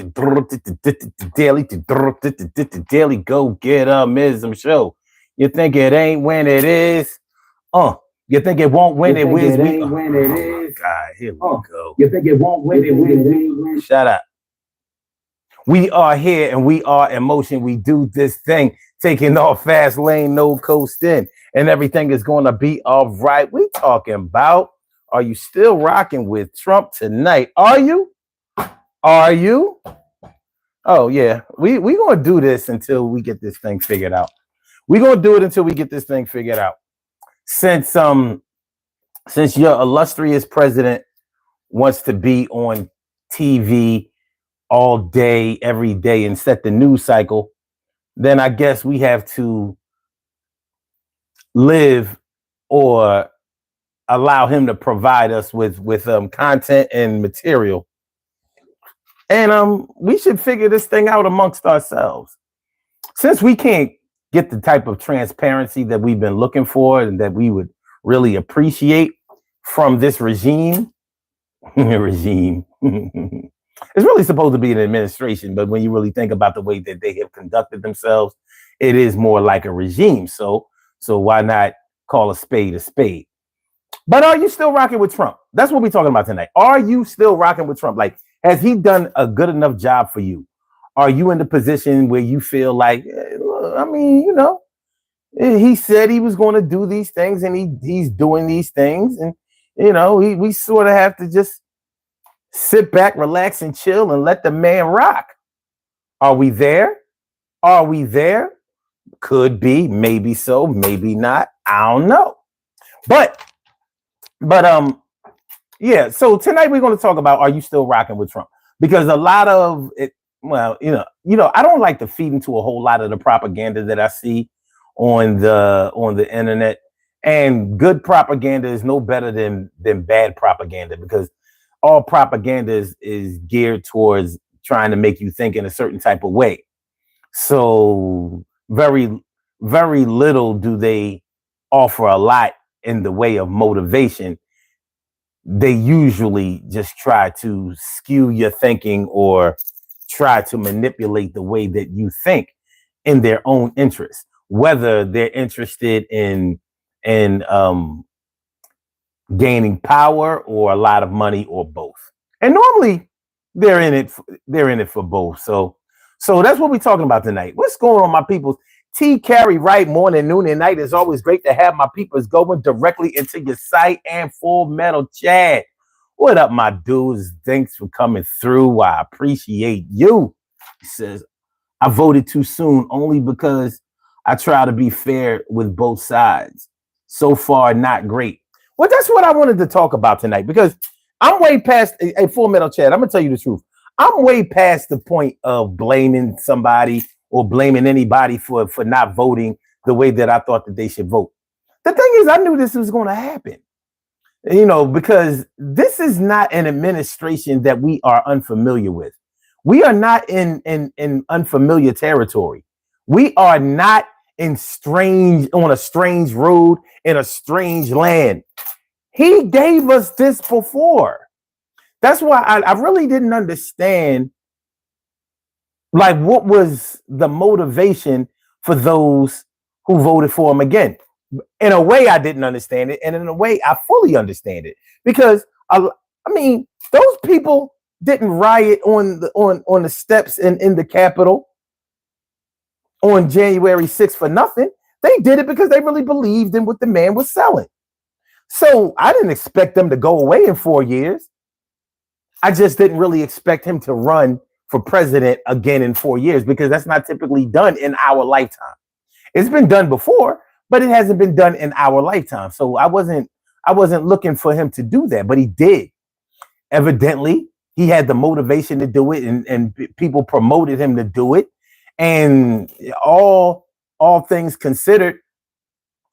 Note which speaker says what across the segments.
Speaker 1: daily go get mism show. You think it ain't when it is? You think it won't when it wins? God, here we go.
Speaker 2: You think it won't win it wins?
Speaker 1: Shut up. We are here and we are in motion. We do this thing, taking off fast lane, no coasting, and everything is going to be all right. We talking about, are you still rocking with Trump tonight? Are you? Are you? Oh, yeah. We going to do this until we get this thing figured out. We're going to do it until we get this thing figured out. Since your illustrious president wants to be on TV all day, every day, and set the news cycle, then I guess we have to live or allow him to provide us with content and material. And we should figure this thing out amongst ourselves. Since we can't get the type of transparency that we've been looking for and that we would really appreciate from this regime. It's really supposed to be an administration, but when you really think about the way that they have conducted themselves, it is more like a regime. So why not call a spade a spade? But are you still rocking with Trump? That's what we're talking about tonight. Are you still rocking with Trump? Like, has he done a good enough job for you? Are you in the position where you feel like, I mean, you know, he said he was going to do these things and he's doing these things. And, you know, we sort of have to just sit back, relax, and chill and let the man rock. Are we there? Are we there? Could be, maybe so, maybe not. I don't know. But yeah. So tonight we're going to talk about, are you still rocking with Trump? Because a lot of it, well, you know, I don't like to feed into a whole lot of the propaganda that I see on the internet. And good propaganda is no better than bad propaganda, because all propaganda is geared towards trying to make you think in a certain type of way. So very, very little do they offer a lot in the way of motivation. They usually just try to skew your thinking or try to manipulate the way that you think in their own interest, whether they're interested in gaining power or a lot of money or both. And normally they're in it for both. So that's what we're talking about tonight. What's going on, my peoples? T Carry right, morning, noon, and night. It's always great to have my peoples going directly into your site. And Full Metal Chad, what up, my dudes? Thanks for coming through. I appreciate you. He says, I voted too soon only because I try to be fair with both sides. So far, not great. Well, that's what I wanted to talk about tonight, because I'm way past a Full Metal Chad. I'm gonna tell you the truth. I'm way past the point of blaming somebody or blaming anybody for not voting the way that I thought that they should vote. The thing is, I knew this was going to happen, you know, because this is not an administration that we are unfamiliar with. We are not in unfamiliar territory. We are not on a strange road in a strange land. He gave us this before. That's why I really didn't understand, like, what was the motivation for those who voted for him again. In a way, I didn't understand it, and in a way, I fully understand it, because I mean, those people didn't riot on the steps in the Capitol on January 6th for nothing. They did it because they really believed in what the man was selling. So I didn't expect them to go away in 4 years. I just didn't really expect him to run for president again in 4 years, because that's not typically done in our lifetime. It's been done before, but it hasn't been done in our lifetime. So I wasn't looking for him to do that, but he did. Evidently, he had the motivation to do it, and people promoted him to do it. And all things considered,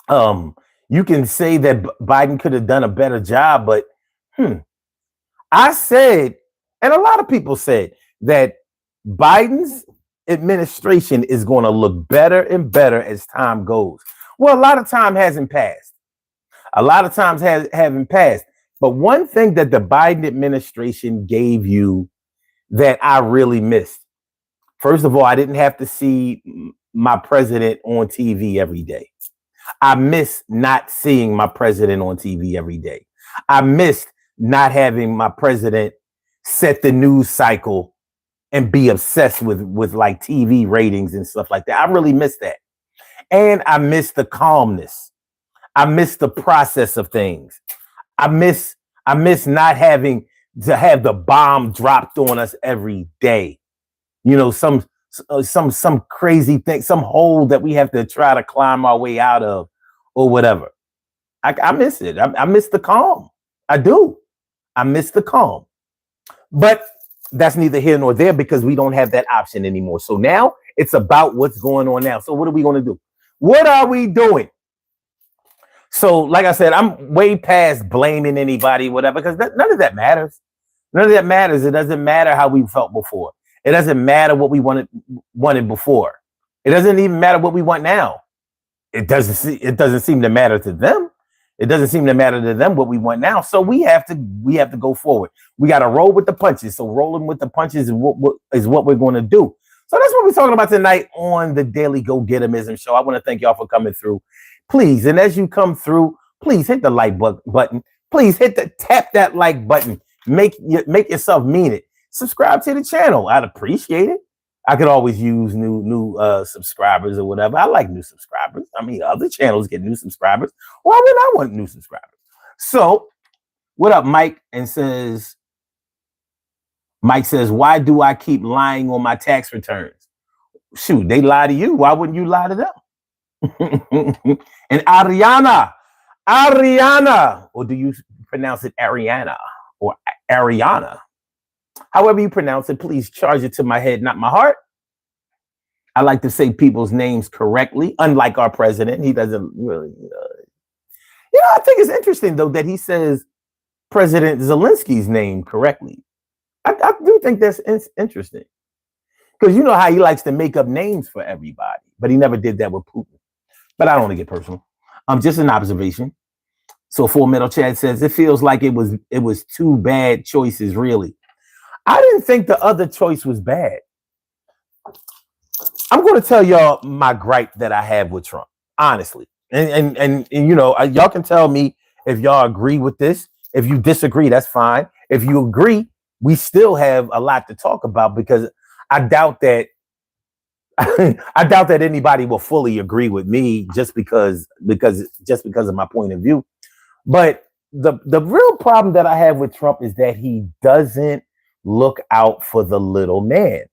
Speaker 1: you can say that Biden could have done a better job, but I said, and a lot of people said, that Biden's administration is going to look better and better as time goes. Well, a lot of time hasn't passed. A lot of times haven't passed. But one thing that the Biden administration gave you that I really missed. First of all, I didn't have to see my president on TV every day. I miss not seeing my president on TV every day. I missed not having my president set the news cycle and be obsessed with like TV ratings and stuff like that. I really miss that. And I miss the calmness. I miss the process of things. I miss not having to have the bomb dropped on us every day. You know, some crazy thing, some hole that we have to try to climb our way out of or whatever. I miss it. I miss the calm. I do. I miss the calm. But that's neither here nor there because we don't have that option anymore. So now it's about what's going on now. So what are we going to do? What are we doing? So, like I said, I'm way past blaming anybody, whatever, because none of that matters. None of that matters. It doesn't matter how we felt before. It doesn't matter what we wanted before. It doesn't even matter what we want now. It doesn't seem to matter to them. It doesn't seem to matter to them what we want now. So we have to go forward. We got to roll with the punches. So rolling with the punches is what we're going to do. So that's what we're talking about tonight on the Daily Go Getimism Show. I want to thank y'all for coming through. Please, and as you come through, please hit the like button. Please tap that like button. Make yourself mean it. Subscribe to the channel. I'd appreciate it. I could always use new subscribers or whatever. I like new subscribers. I mean, other channels get new subscribers. Why would I want new subscribers? So, what up, Mike? Mike says, why do I keep lying on my tax returns? Shoot, they lie to you. Why wouldn't you lie to them? And Ariana, or do you pronounce it Ariana or Ariana? However you pronounce it, please charge it to my head, not my heart. I like to say people's names correctly, unlike our president. He doesn't really. I think it's interesting, though, that he says President Zelensky's name correctly. I do think that's interesting. Because you know how he likes to make up names for everybody, but he never did that with Putin. But I don't want to get personal. Just an observation. So Full Metal Chad says, it feels like it was two bad choices, really. I didn't think the other choice was bad. I'm going to tell y'all my gripe that I have with Trump, honestly. And y'all can tell me if y'all agree with this. If you disagree, that's fine. If you agree, we still have a lot to talk about because I doubt that anybody will fully agree with me just because of my point of view. But the real problem that I have with Trump is that he doesn't look out for the little man.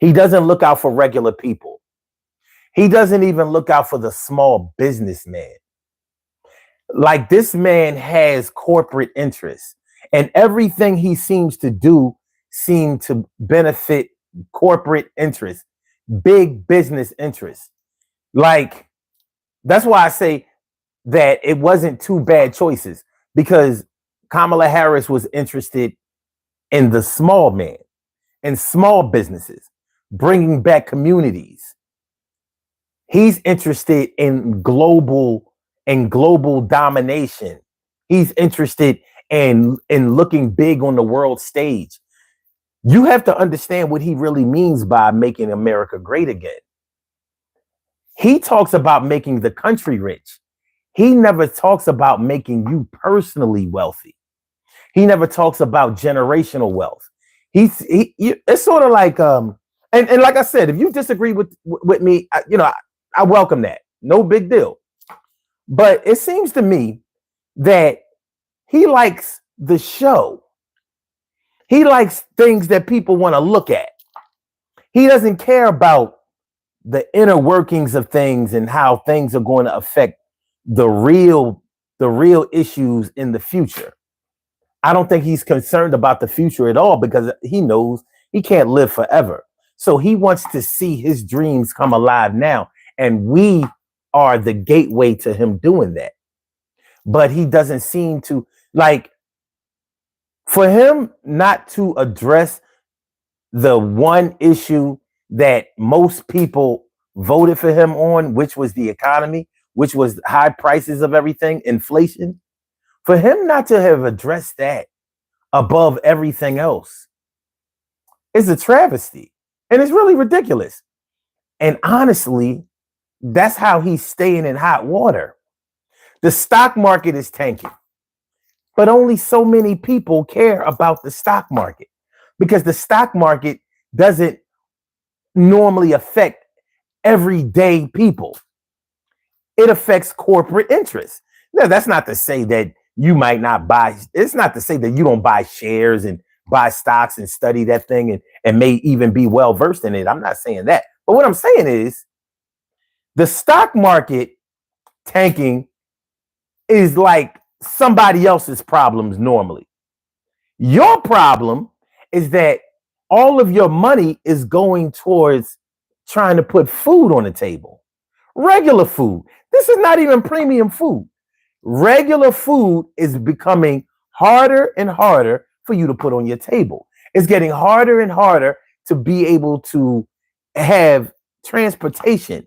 Speaker 1: He doesn't look out for regular people. He doesn't even look out for the small businessman. Like, this man has corporate interests, and everything he seems to do seems to benefit corporate interests, big business interests. Like, that's why I say that it wasn't two bad choices, because Kamala Harris was interested in the small man and small businesses, bringing back communities. He's interested in global domination. He's interested in looking big on the world stage. You have to understand what he really means by making America great again. He talks about making the country rich. He never talks about making you personally wealthy. He never talks about generational wealth. It's sort of like and like I said, if you disagree with me, I welcome that. No big deal. But it seems to me that he likes the show. He likes things that people want to look at. He doesn't care about the inner workings of things and how things are going to affect the real issues in the future. I don't think he's concerned about the future at all because he knows he can't live forever. So he wants to see his dreams come alive now. And we are the gateway to him doing that. But he doesn't seem to, like, for him not to address the one issue that most people voted for him on, which was the economy, which was high prices of everything, inflation, for him not to have addressed that above everything else is a travesty. And it's really ridiculous. And honestly, that's how he's staying in hot water. The stock market is tanking, but only so many people care about the stock market because the stock market doesn't normally affect everyday people. It affects corporate interests. Now, that's not to say that you might not buy. It's not to say that you don't buy shares and buy stocks and study that thing and may even be well versed in it. I'm not saying that. But what I'm saying is the stock market tanking is like somebody else's problems normally. Your problem is that all of your money is going towards trying to put food on the table. Regular food. This is not even premium food. Regular food is becoming harder and harder for you to put on your table. It's getting harder and harder to be able to have transportation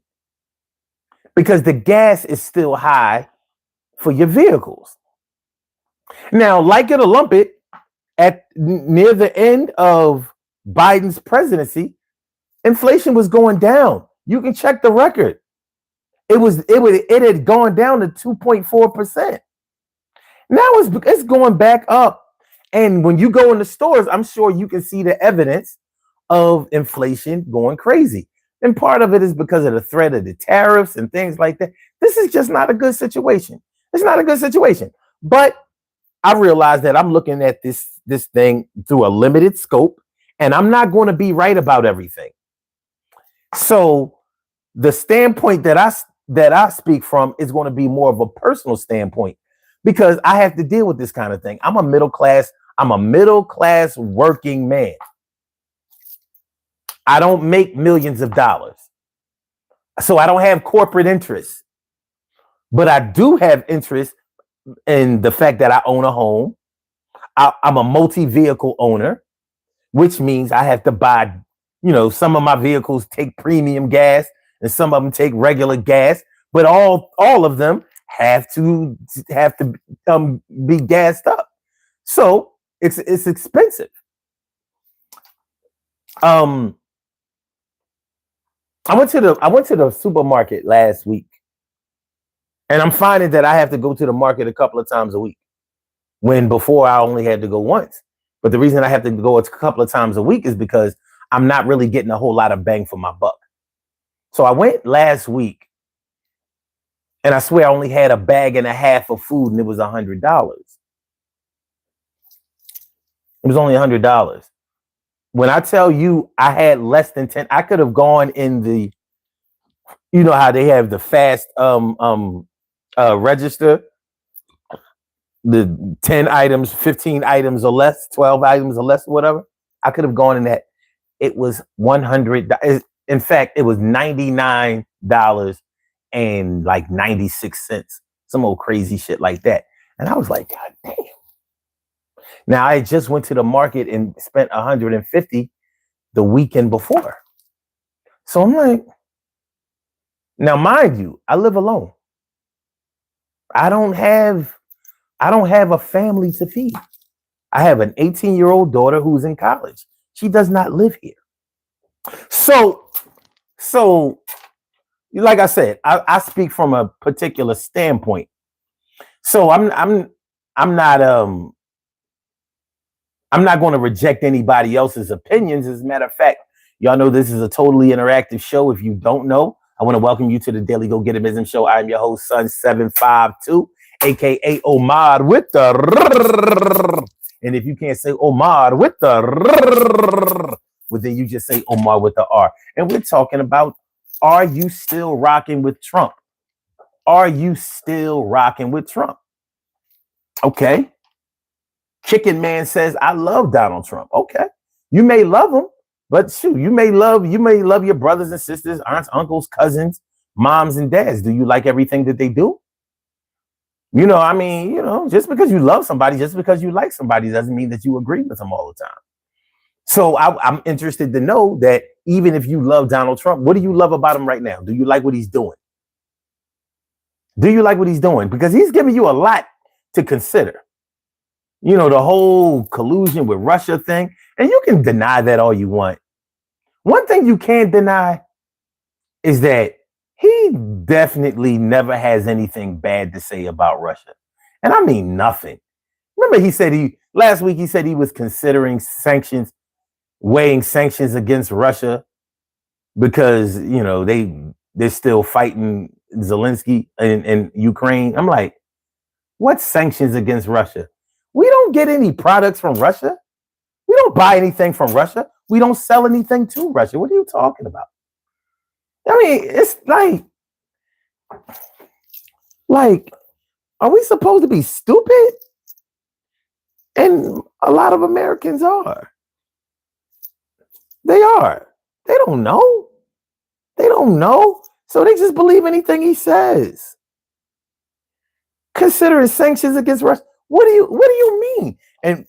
Speaker 1: because the gas is still high for your vehicles. Now, like it or lump it, at near the end of Biden's presidency, inflation was going down. You can check the record. It had gone down to 2.4%. Now it's going back up. And when you go in the stores, I'm sure you can see the evidence of inflation going crazy. And part of it is because of the threat of the tariffs and things like that. This is just not a good situation. It's not a good situation. But I realize that I'm looking at this thing through a limited scope, and I'm not going to be right about everything. So the standpoint that I speak from is going to be more of a personal standpoint because I have to deal with this kind of thing. I'm a middle class working man. I don't make millions of dollars. So I don't have corporate interests. But I do have interest in the fact that I own a home. I'm a multi-vehicle owner, which means I have to buy, some of my vehicles take premium gas and some of them take regular gas, but all of them have to be gassed up. So it's expensive. I went to the supermarket last week, and I'm finding that I have to go to the market a couple of times a week, when before I only had to go once. But the reason I have to go a couple of times a week is because I'm not really getting a whole lot of bang for my buck. So I went last week, and I swear I only had a bag and a half of food, and it was $100. It was only $100. When I tell you I had less than 10, I could have gone in the, how they have the fast register, the 10 items, 15 items or less, 12 items or less, whatever. I could have gone in that. It was $100. In fact, it was $99 and like 96 cents, some old crazy shit like that. And I was like, God damn. Now I just went to the market and spent $150 the weekend before. So I'm like, now mind you, I live alone. I don't have a family to feed. I have an 18-year-old daughter who's in college. She does not live here. So like I said, I speak from a particular standpoint. So I'm not going to reject anybody else's opinions. As a matter of fact, y'all know this is a totally interactive show. If you don't know, I want to welcome you to the Daily Go Getism Show. I'm your host, Sun752, aka Omar with the. And if you can't say Omar with the, well, then you just say Omar with the R. And we're talking about, are you still rocking with Trump? Are you still rocking with Trump? Okay. Chicken Man says, I love Donald Trump. Okay. You may love him, but shoot, you may love your brothers and sisters, aunts, uncles, cousins, moms, and dads. Do you like everything that they do? Just because you love somebody, just because you like somebody doesn't mean that you agree with them all the time. So I'm interested to know that even if you love Donald Trump, what do you love about him right now? Do you like what he's doing? Do you like what he's doing? Because he's giving you a lot to consider. The whole collusion with Russia thing. And you can deny that all you want. One thing you can't deny is that he definitely never has anything bad to say about Russia. And I mean nothing. Remember, last week he said he was considering sanctions, weighing sanctions against Russia because, they're still fighting Zelensky in Ukraine. I'm like, what sanctions against Russia? We don't get any products from Russia. We don't buy anything from Russia. We don't sell anything to Russia. What are you talking about? I mean, it's like, are we supposed to be stupid? And a lot of Americans are. They are. They don't know. They don't know. So they just believe anything he says. Considering sanctions against Russia. What do you mean? And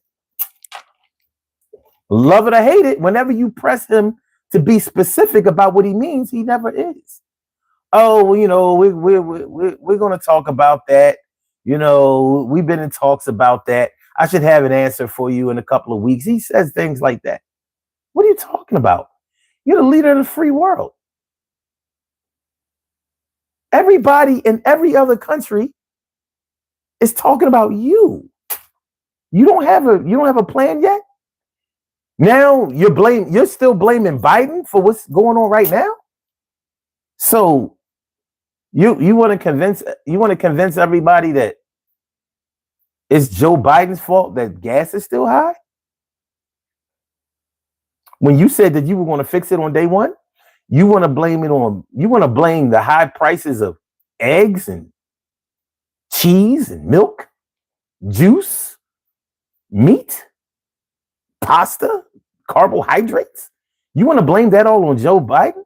Speaker 1: love it or hate it, whenever you press him to be specific about what he means, he never is. Oh, well, we're going to talk about that. We've been in talks about that. I should have an answer for you in a couple of weeks. He says things like that. What are you talking about? You're the leader of the free world. Everybody in every other country is talking about you. You don't have a plan yet? Now you're still blaming Biden for what's going on right now? So you want to convince everybody that it's Joe Biden's fault that gas is still high? When you said that you were going to fix it on day one, you want to blame the high prices of eggs and cheese and milk, juice, meat, pasta, carbohydrates. You want to blame that all on Joe Biden?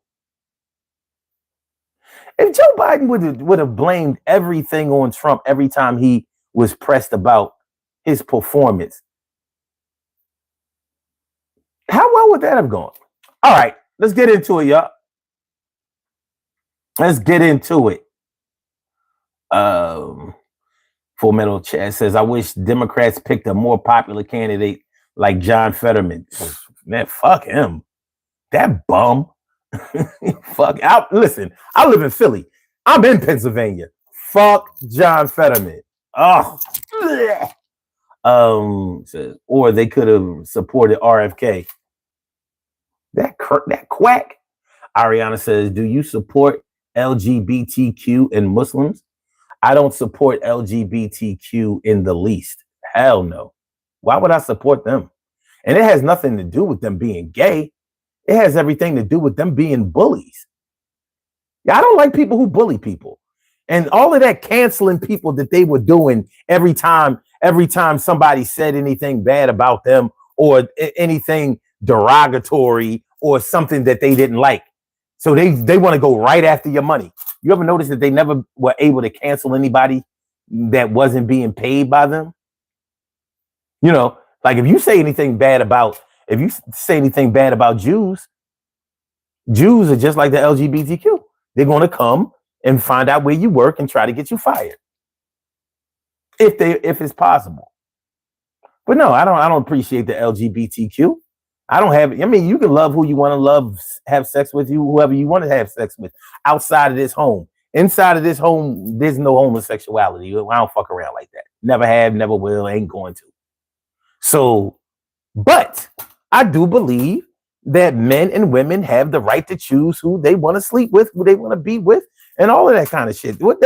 Speaker 1: If Joe Biden would have blamed everything on Trump every time he was pressed about his performance, how well would that have gone? All right, let's get into it, y'all. Let's get into it. Full Metal Chat says, I wish Democrats picked a more popular candidate like John Fetterman. Man, fuck him. That bum. Fuck. Listen, I live in Philly. I'm in Pennsylvania. Fuck John Fetterman. Oh. Says, or they could have supported RFK. That quack. Ariana says, do you support LGBTQ and Muslims? I don't support LGBTQ in the least. Hell no. Why would I support them? And it has nothing to do with them being gay. It has everything to do with them being bullies. I don't like people who bully people. And all of that canceling people that they were doing every time somebody said anything bad about them or anything derogatory or something that they didn't like. So they want to go right after your money. You ever notice that they never were able to cancel anybody that wasn't being paid by them? Like if you say anything bad about Jews are just like the LGBTQ. They're going to come and find out where you work and try to get you fired. If it's possible. But no, I don't appreciate the LGBTQ. You can love who you want to love, have sex with whoever you want to have sex with outside of this home. Inside of this home, there's no homosexuality. I don't fuck around like that. Never have, never will, ain't going to. So, but I do believe that men and women have the right to choose who they want to sleep with, who they want to be with, and all of that kind of shit. What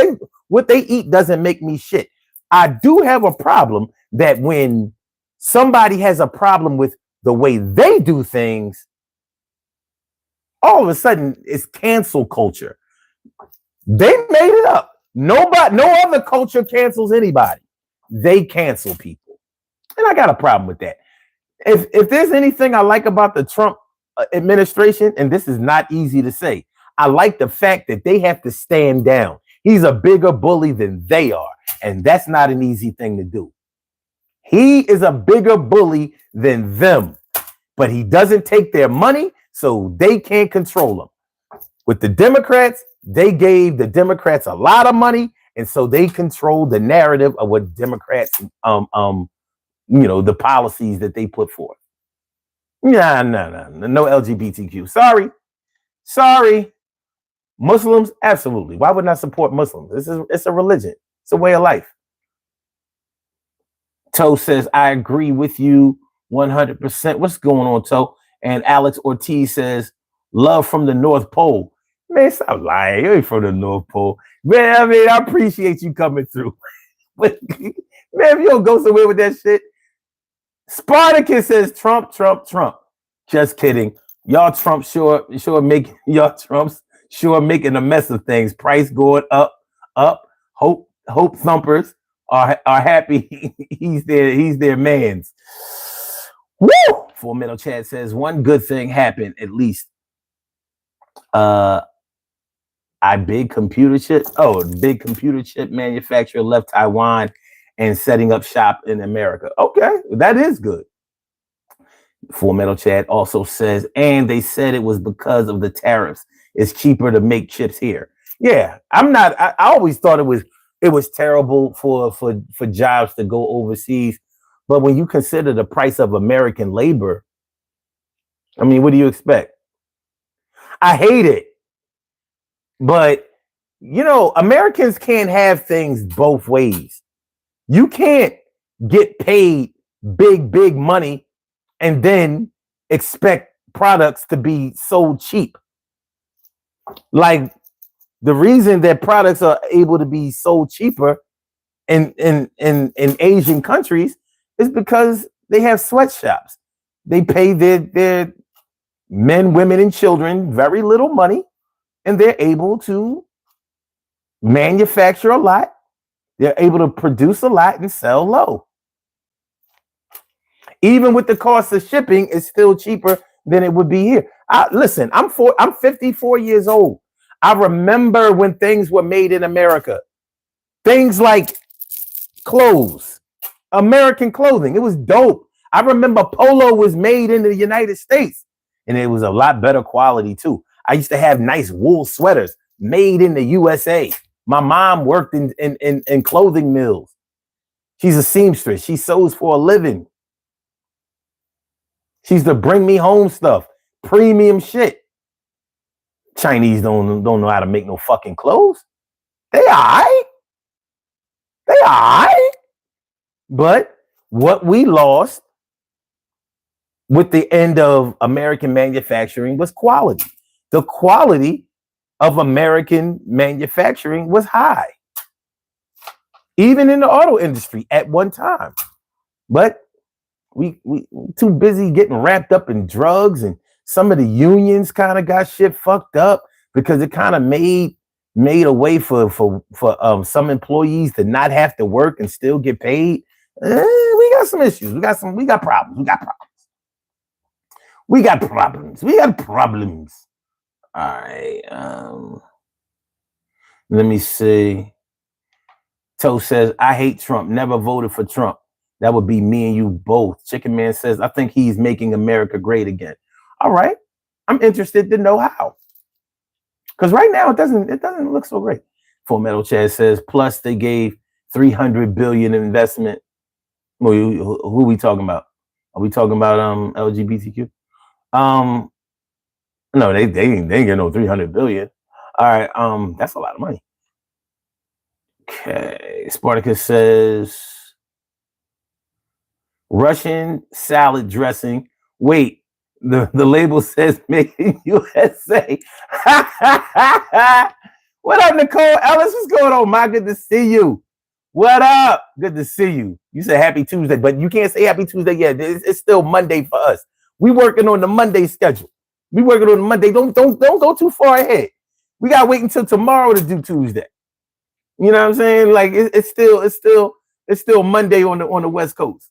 Speaker 1: they eat doesn't make me shit. I do have a problem that when somebody has a problem with the way they do things, all of a sudden it's cancel culture. They made it up. No other culture cancels anybody. They cancel people. And I got a problem with that. If there's anything I like about the Trump administration, and this is not easy to say, I like the fact that they have to stand down. He's a bigger bully than they are. And that's not an easy thing to do. He is a bigger bully than them, but he doesn't take their money, so they can't control him. With the Democrats, they gave the Democrats a lot of money, and so they control the narrative of what Democrats, the policies that they put forth. Yeah, no LGBTQ. Sorry. Muslims, absolutely. Why wouldn't I support Muslims? It's a religion. It's a way of life. Toe says, I agree with you 100%. What's going on, Toe? And Alex Ortiz says, love from the North Pole. Man, stop lying. You ain't from the North Pole. Man, I mean, I appreciate you coming through. But, man, if you don't go somewhere with that shit. Spartacus says, Trump. Just kidding. Y'all Trumps sure making a mess of things. Price going up. Hope thumpers are happy he's their man's. Woo! Full Metal Chat says one good thing happened at least. Big computer chip manufacturer left Taiwan and setting up shop in America. Okay, that is good. Full Metal Chat also says, and they said it was because of the tariffs. It's cheaper to make chips here. Yeah, I always thought it was terrible for jobs to go overseas. But when you consider the price of American labor, I mean, what do you expect? I hate it. But, Americans can't have things both ways. You can't get paid big money and then expect products to be so cheap. Like, the reason that products are able to be sold cheaper in Asian countries is because they have sweatshops. They pay their men, women, and children very little money, and they're able to manufacture a lot. They're able to produce a lot and sell low. Even with the cost of shipping, it's still cheaper than it would be here. Listen, I'm 54 years old. I remember when things were made in America. Things like clothes, American clothing. It was dope. I remember polo was made in the United States, and it was a lot better quality too. I used to have nice wool sweaters made in the USA. My mom worked in clothing mills. She's a seamstress. She sews for a living. She used to bring me home stuff, premium shit. Chinese don't know how to make no fucking clothes. They all right. But what we lost with the end of American manufacturing was quality. The quality of American manufacturing was high, even in the auto industry at one time. But we too busy getting wrapped up in drugs, and some of the unions kind of got shit fucked up because it kind of made a way for some employees to not have to work and still get paid. We got some issues. We got problems. We got problems. All right. Let me see. Toe says, I hate Trump. Never voted for Trump. That would be me and you both. Chicken Man says, I think he's making America great again. All right. I'm interested to know how. Because right now it doesn't look so great. Full Metal Chad says, plus they gave $300 billion in investment. Who are we talking about? Are we talking about LGBTQ? No, they ain't get no $300 billion. All right, that's a lot of money. Okay, Spartacus says Russian salad dressing. Wait, the label says made in USA. What up, Nicole Ellis? What's going on, Ma? Good to see you. What up? Good to see you. You said happy Tuesday, but you can't say happy Tuesday yet. It's still Monday for us. We working on the Monday schedule. We working on the Monday. Don't go too far ahead. We gotta wait until tomorrow to do Tuesday. You know what I'm saying? Like it's still Monday on the West Coast.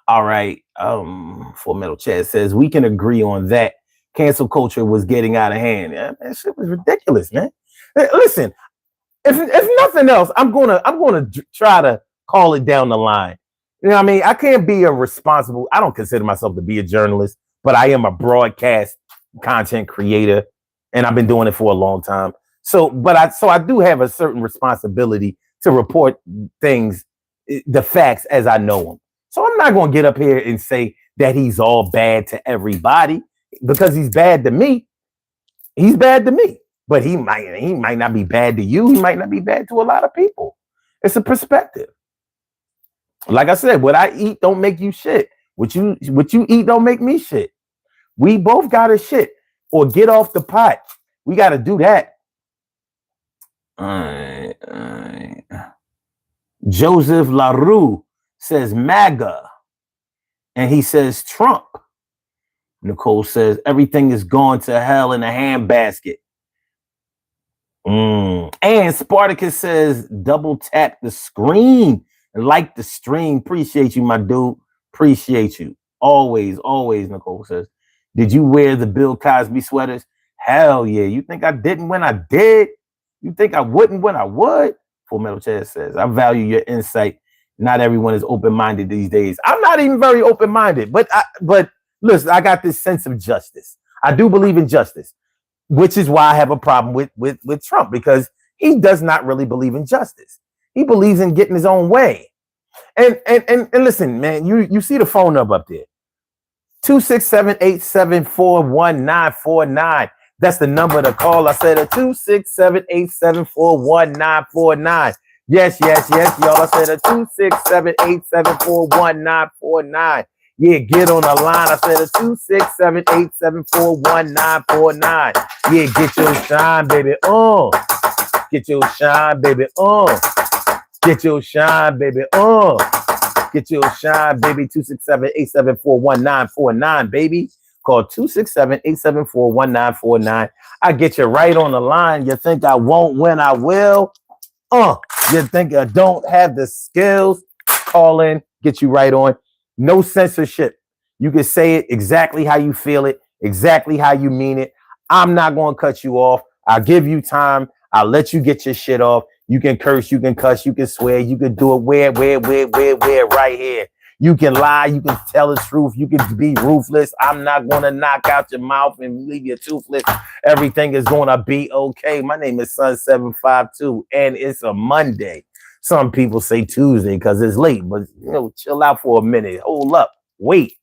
Speaker 1: All right. Full Metal Chat says we can agree on that. Cancel culture was getting out of hand. Yeah, that shit was ridiculous, man. Listen, if nothing else, I'm gonna try to call it down the line. You know what I mean? I can't be I don't consider myself to be a journalist, but I am a broadcast content creator, and I've been doing it for a long time. So I do have a certain responsibility to report things, the facts as I know them. So I'm not going to get up here and say that he's all bad to everybody because he's bad to me. He's bad to me, but he might not be bad to you. He might not be bad to a lot of people. It's a perspective. Like I said, what I eat don't make you shit. What you eat don't make me shit. We both got to shit or get off the pot. We got to do that. All right. Joseph LaRue says MAGA. And he says Trump. Nicole says everything is gone to hell in a handbasket. And Spartacus says double tap the screen and like the stream. Appreciate you, my dude. Appreciate you. Always, always, Nicole says. Did you wear the Bill Cosby sweaters? Hell yeah. You think I didn't when I did? You think I wouldn't when I would? Full Metal Chad says, I value your insight. Not everyone is open-minded these days. I'm not even very open-minded, but listen, I got this sense of justice. I do believe in justice, which is why I have a problem with Trump, because he does not really believe in justice. He believes in getting his own way. And listen, man, you see the phone number up there. 267-874-1949. That's the number to call. I said 267-874-1949. Yes, y'all. I said 267-874-1949. Yeah, get on the line. I said 267-874-1949. Yeah, get your shine, baby. Get your shine, baby. Get your shine, baby. Get your shine, baby. 267-874-1949, baby. Call 267-874-1949. I get you right on the line. You think I won't when I will? You think I don't have the skills? Call in, get you right on. No censorship. You can say it exactly how you feel it, exactly how you mean it. I'm not going to cut you off. I'll give you time. I'll let you get your shit off. You can curse, you can cuss, you can swear, you can do it where, right here. You can lie, you can tell the truth, you can be ruthless. I'm not going to knock out your mouth and leave you toothless. Everything is going to be okay. My name is Sun752, and it's a Monday. Some people say Tuesday because it's late, but chill out for a minute. Hold up, wait.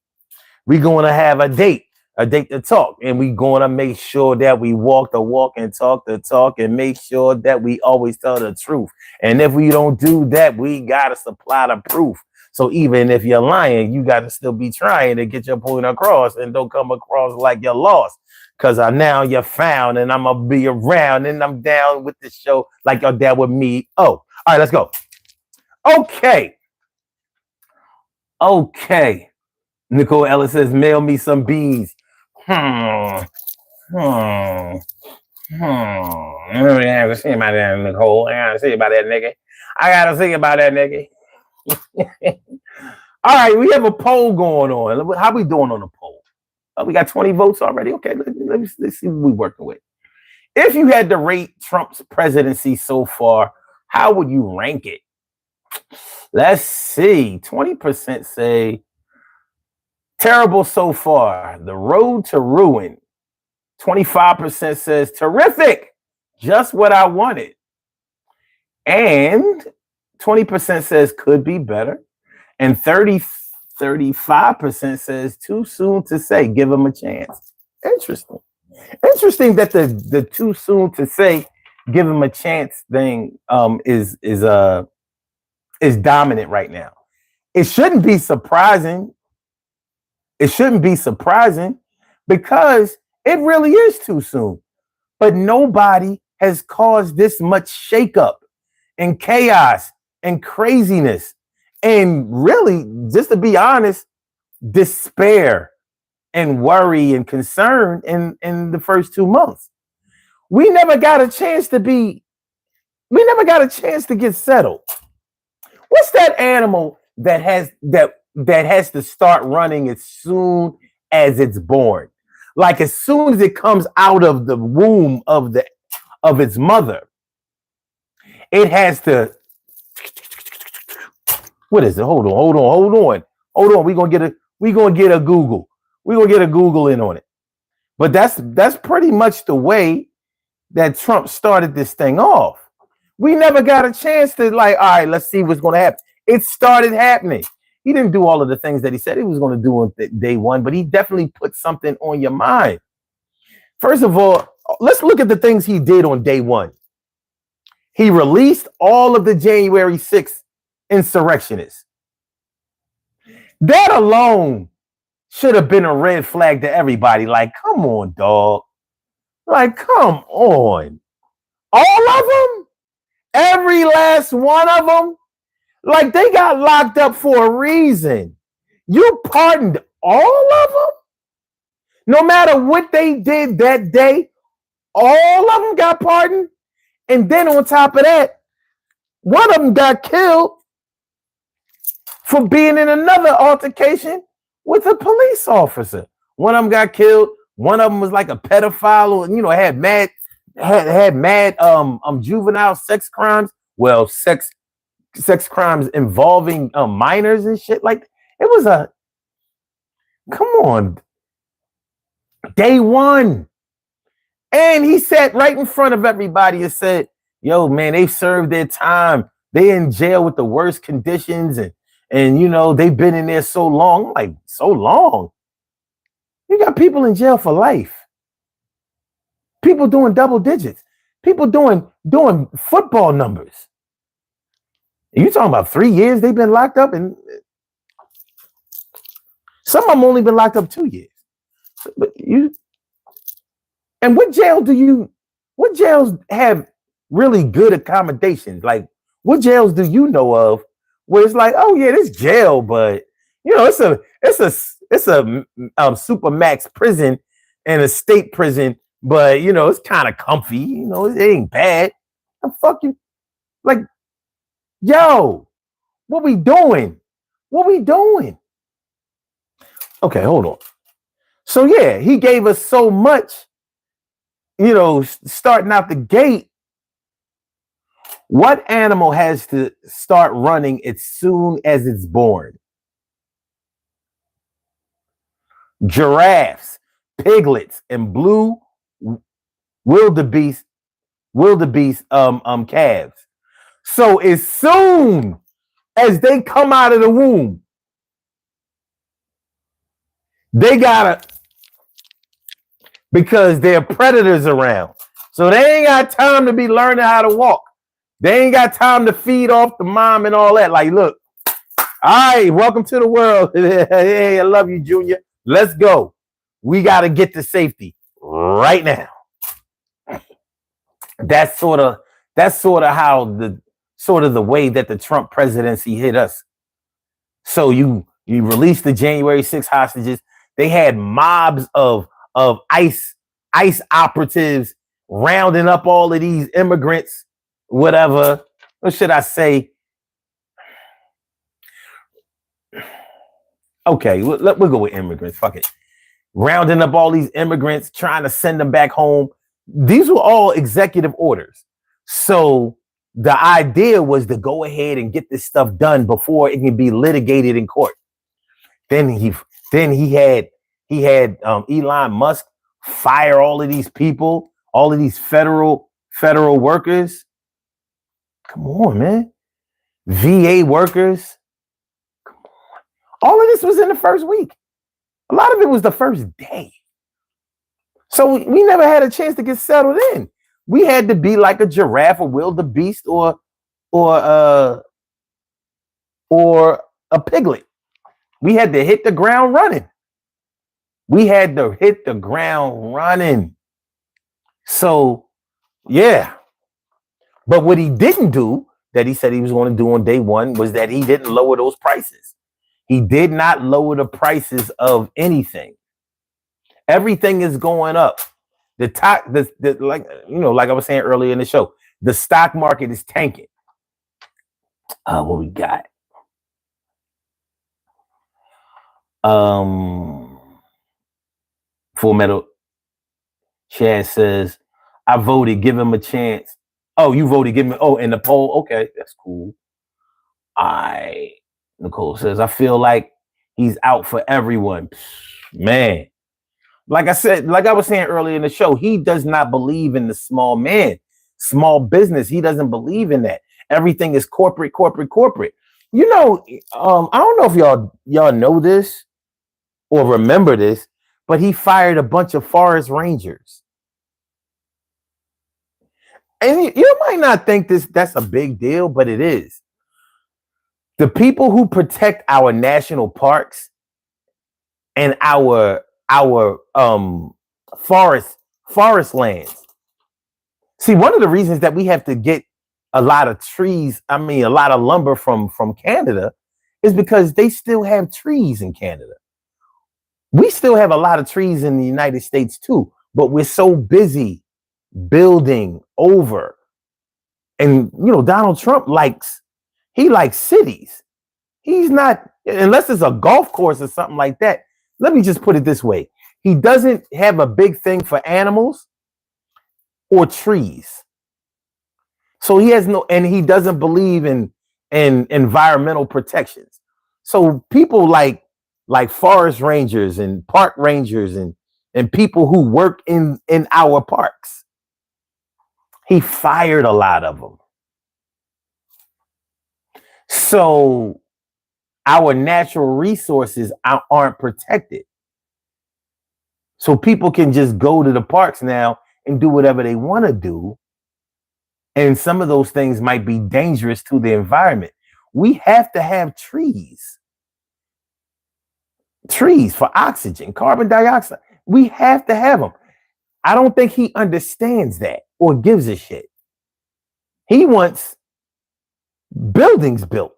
Speaker 1: We're going to have a date to talk, and we're going to make sure that we walk the walk and talk the talk and make sure that we always tell the truth. And if we don't do that, we got to supply the proof. So even if you're lying, you got to still be trying to get your point across and don't come across like you're lost. Because now you're found and I'm going to be around and I'm down with the show like you're down with me. Oh, all right, let's go. Okay. Nicole Ellis says, mail me some beans. I gotta see about that, Nicole. I gotta see about that nigga. All right, we have a poll going on. How we doing on the poll? We got 20 votes already. Okay, let's see what we're working with. If you had to rate Trump's presidency so far, how would you rank it? Let's see. 20% say terrible so far. The road to ruin. 25% says terrific. Just what I wanted. And 20% says could be better. And 35% says too soon to say. Give him a chance. Interesting that the too soon to say, give him a chance thing is dominant right now. It shouldn't be surprising. Because it really is too soon. But nobody has caused this much shakeup and chaos and craziness and really, just to be honest, despair and worry and concern in the first 2 months. We never got a chance to get settled. What's that animal that has to start running as soon as it's born? Like as soon as it comes out of the womb of its mother, it has to. What is it? Hold on. We're gonna get a Google. We're gonna get a Google in on it. But that's pretty much the way that Trump started this thing off. We never got a chance to all right, let's see what's gonna happen. It started happening. he didn't do all of the things that he said he was going to do on day one, but he definitely put something on your mind. First of all, let's look at the things he did on day one. He released all of the January 6th insurrectionists. That alone should have been a red flag to everybody. Like, come on, dog. Like, come on. All of them? Every last one of them? Like, they got locked up for a reason. You pardoned all of them? No matter what they did that day, all of them got pardoned. And then on top of that, one of them got killed for being in another altercation with a police officer. One of them got killed. One of them was like a pedophile, or had mad juvenile sex crimes. Well, sex crimes involving minors and shit. Like, it was come on, day one. And he sat right in front of everybody and said, yo, man, they've served their time. They in jail with the worst conditions, and they've been in there so long. I'm like, so long? You got people in jail for life. People doing double digits. People doing football numbers. You talking about 3 years they've been locked up, and some of them only been locked up 2 years. But and what jails have really good accommodations? Like, what jails do you know of where it's like, oh yeah, this jail, but it's a super max prison and a state prison, but it's kind of comfy, it ain't bad. The fuck you, like, yo, what we doing? Okay, hold on. So yeah, he gave us so much, starting out the gate. What animal has to start running as soon as it's born? Giraffes, piglets, and blue wildebeest calves. So as soon as they come out of the womb, they gotta, because there are predators around. So they ain't got time to be learning how to walk. They ain't got time to feed off the mom and all that. Like, look, all right, welcome to the world. Hey, I love you, Junior. Let's go. We got to get to safety right now. That's sort of how the way that the Trump presidency hit us. So you released the January 6th hostages. They had mobs of ICE operatives rounding up all of these immigrants, whatever. What should I say? Okay, we'll go with immigrants. Fuck it. Rounding up all these immigrants, trying to send them back home. These were all executive orders. So the idea was to go ahead and get this stuff done before it can be litigated in court. Then he had Elon Musk fire all of these people, all of these federal workers. Come on, man. VA workers. Come on. All of this was in the first week. A lot of it was the first day. So we never had a chance to get settled in. We had to be like a giraffe, a wildebeest, or a piglet. We had to hit the ground running. So, yeah. But what he didn't do, that he said he was going to do on day one, was that he didn't lower those prices. He did not lower the prices of anything. Everything is going up. Like I was saying earlier in the show, the stock market is tanking. What we got? Full Metal Chad says, I voted, give him a chance. Oh, you voted, give him, in the poll. Okay, that's cool. Nicole says, I feel like he's out for everyone. Man. Like I was saying earlier in the show, he does not believe in the small man, small business. He doesn't believe in that. Everything is corporate. You know, I don't know if y'all know this or remember this, but he fired a bunch of forest rangers. And you might not think that's a big deal, but it is. The people who protect our national parks and our forest forest lands. See, one of the reasons that we have to get a lot of trees, I mean a lot of lumber from Canada, is because they still have trees in Canada. We still have a lot of trees in the United States too, but we're so busy building over. And Donald Trump likes cities. He's not, unless it's a golf course or something like that. Let me just put it this way. He doesn't have a big thing for animals or trees. So he has no, and he doesn't believe in environmental protections. So people like forest rangers and park rangers and people who work in our parks, he fired a lot of them. So our natural resources aren't protected. So people can just go to the parks now and do whatever they want to do. And some of those things might be dangerous to the environment. We have to have trees for oxygen, carbon dioxide. We have to have them. I don't think he understands that or gives a shit. He wants buildings built.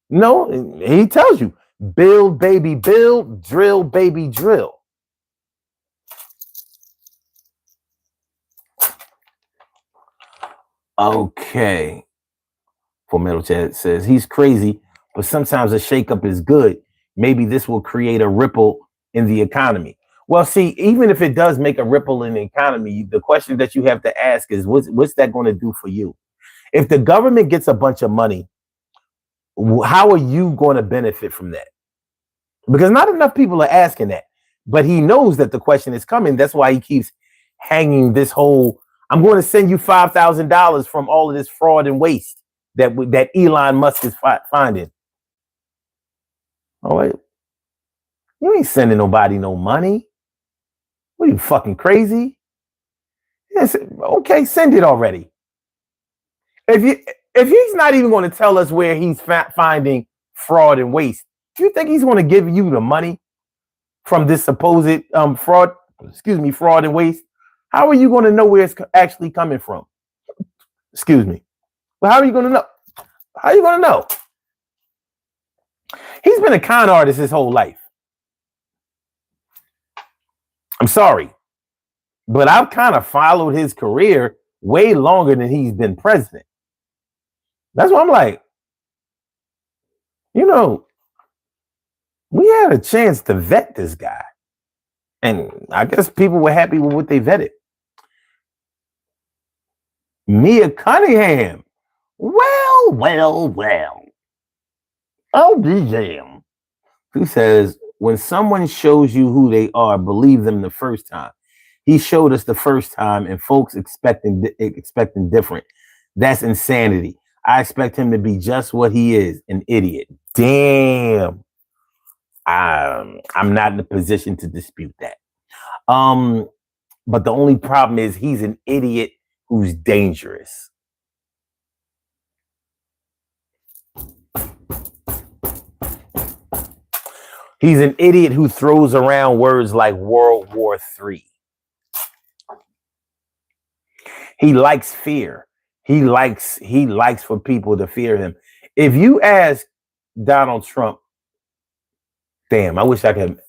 Speaker 1: No, he tells you, build, baby, build, drill, baby, drill. Okay. For Metal Chat says he's crazy, but sometimes a shakeup is good. Maybe this will create a ripple in the economy. Well, see, even if it does make a ripple in the economy, the question that you have to ask is, what's that going to do for you? If the government gets a bunch of money, how are you going to benefit from that? Because not enough people are asking that. But he knows that the question is coming. That's why he keeps hanging this whole, I'm going to send you $5,000 from all of this fraud and waste that Elon Musk is finding. Oh, wait. You ain't sending nobody no money. What are you, fucking crazy? Yes, okay, send it already. If he's not even going to tell us where he's finding fraud and waste, do you think he's going to give you the money from this supposed fraud and waste? How are you going to know where it's actually coming from? Excuse me. Well, how are you going to know? How are you going to know? He's been a con artist his whole life. I'm sorry, but I've kind of followed his career way longer than he's been president. That's why I'm like, we had a chance to vet this guy. And I guess people were happy with what they vetted. Mia Cunningham. Well. Oh, damn. Who says, when someone shows you who they are, believe them the first time. He showed us the first time and folks expecting different. That's insanity. I expect him to be just what he is, an idiot. Damn. I'm not in a position to dispute that. But the only problem is he's an idiot who's dangerous. He's an idiot who throws around words like World War III. He likes fear. He likes for people to fear him. If you ask Donald Trump, damn, I wish I could.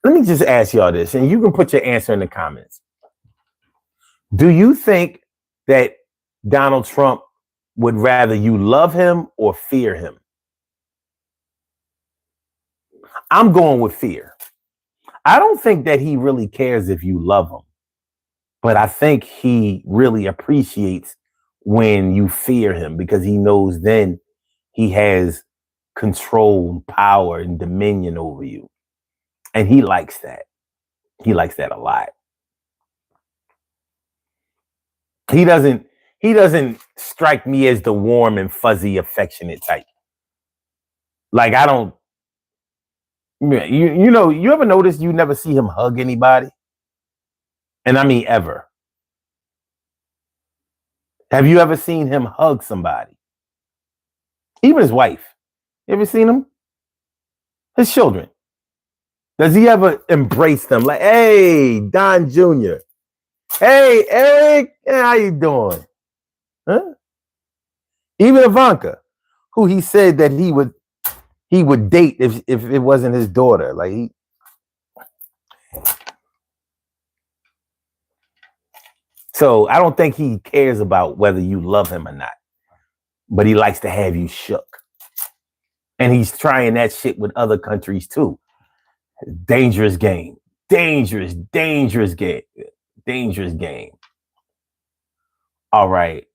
Speaker 1: Let me just ask y'all this, and you can put your answer in the comments. Do you think that Donald Trump would rather you love him or fear him? I'm going with fear. I don't think that he really cares if you love him, but I think he really appreciates when you fear him because he knows then he has control and power and dominion over you. And he likes that. He likes that a lot. He doesn't he doesn't strike me as the warm and fuzzy, affectionate type. Like I don't. You know, you ever notice you never see him hug anybody? And I mean ever. Have you ever seen him hug somebody? Even his wife. You ever seen him? His children. Does he ever embrace them? Like, hey, Don Jr. Hey, Eric, how you doing? Huh? Even Ivanka, who he said that he would date if it wasn't his daughter. Like so I don't think he cares about whether you love him or not, but he likes to have you shook. And he's trying that shit with other countries too. Dangerous game. Dangerous game. Dangerous game. All right.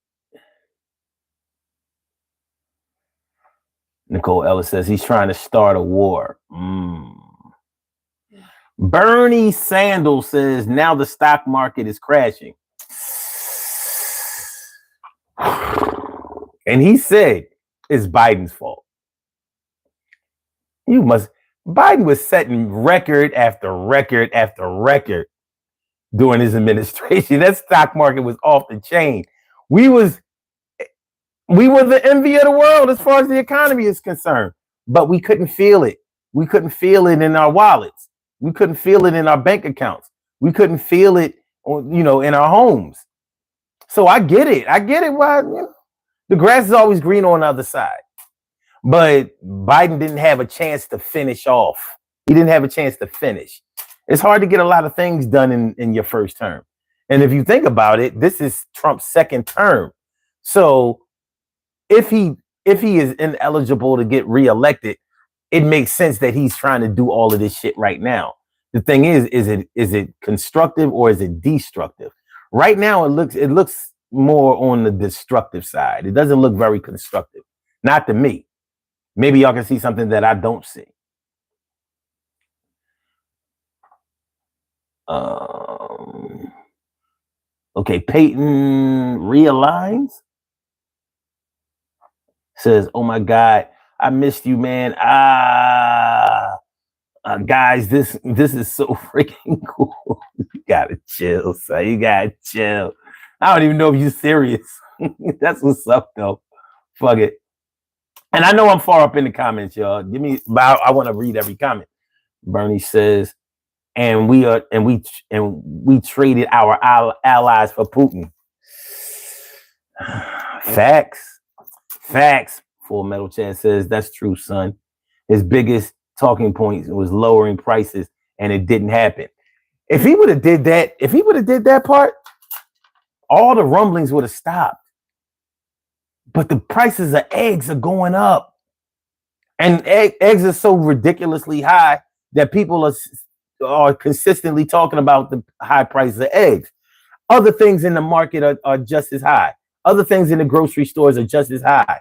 Speaker 1: Nicole Ellis says he's trying to start a war. Bernie Sandals says now the stock market is crashing. And he said it's Biden's fault. Biden was setting record after record after record during his administration. That stock market was off the chain. We were the envy of the world as far as the economy is concerned, but we couldn't feel it. We couldn't feel it in our wallets. We couldn't feel it in our bank accounts. We couldn't feel it, in our homes. So I get it. Why the grass is always green on the other side. But Biden didn't have a chance to finish off. He didn't have a chance to finish. It's hard to get a lot of things done in your first term. And if you think about it, this is Trump's second term. So if he is ineligible to get reelected, it makes sense that he's trying to do all of this shit right now. The thing is it constructive or is it destructive? Right now, it looks more on the destructive side. It doesn't look very constructive. Not to me. Maybe y'all can see something that I don't see. Okay, Peyton realigns. Says, oh my God, I missed you, man. Guys, this is so freaking cool. You gotta chill, son. You gotta chill. I don't even know if you're serious. That's what's up, though. Fuck it. And I know I'm far up in the comments, y'all. I want to read every comment. Bernie says, and we traded our allies for Putin. Facts. Full Metal Chad says that's true, son. His biggest talking point was lowering prices, and it didn't happen. If he would have did that part, all the rumblings would have stopped. But the prices of eggs are going up. And eggs are so ridiculously high that people are consistently talking about the high prices of eggs. Other things in the market are just as high. Other things in the grocery stores are just as high.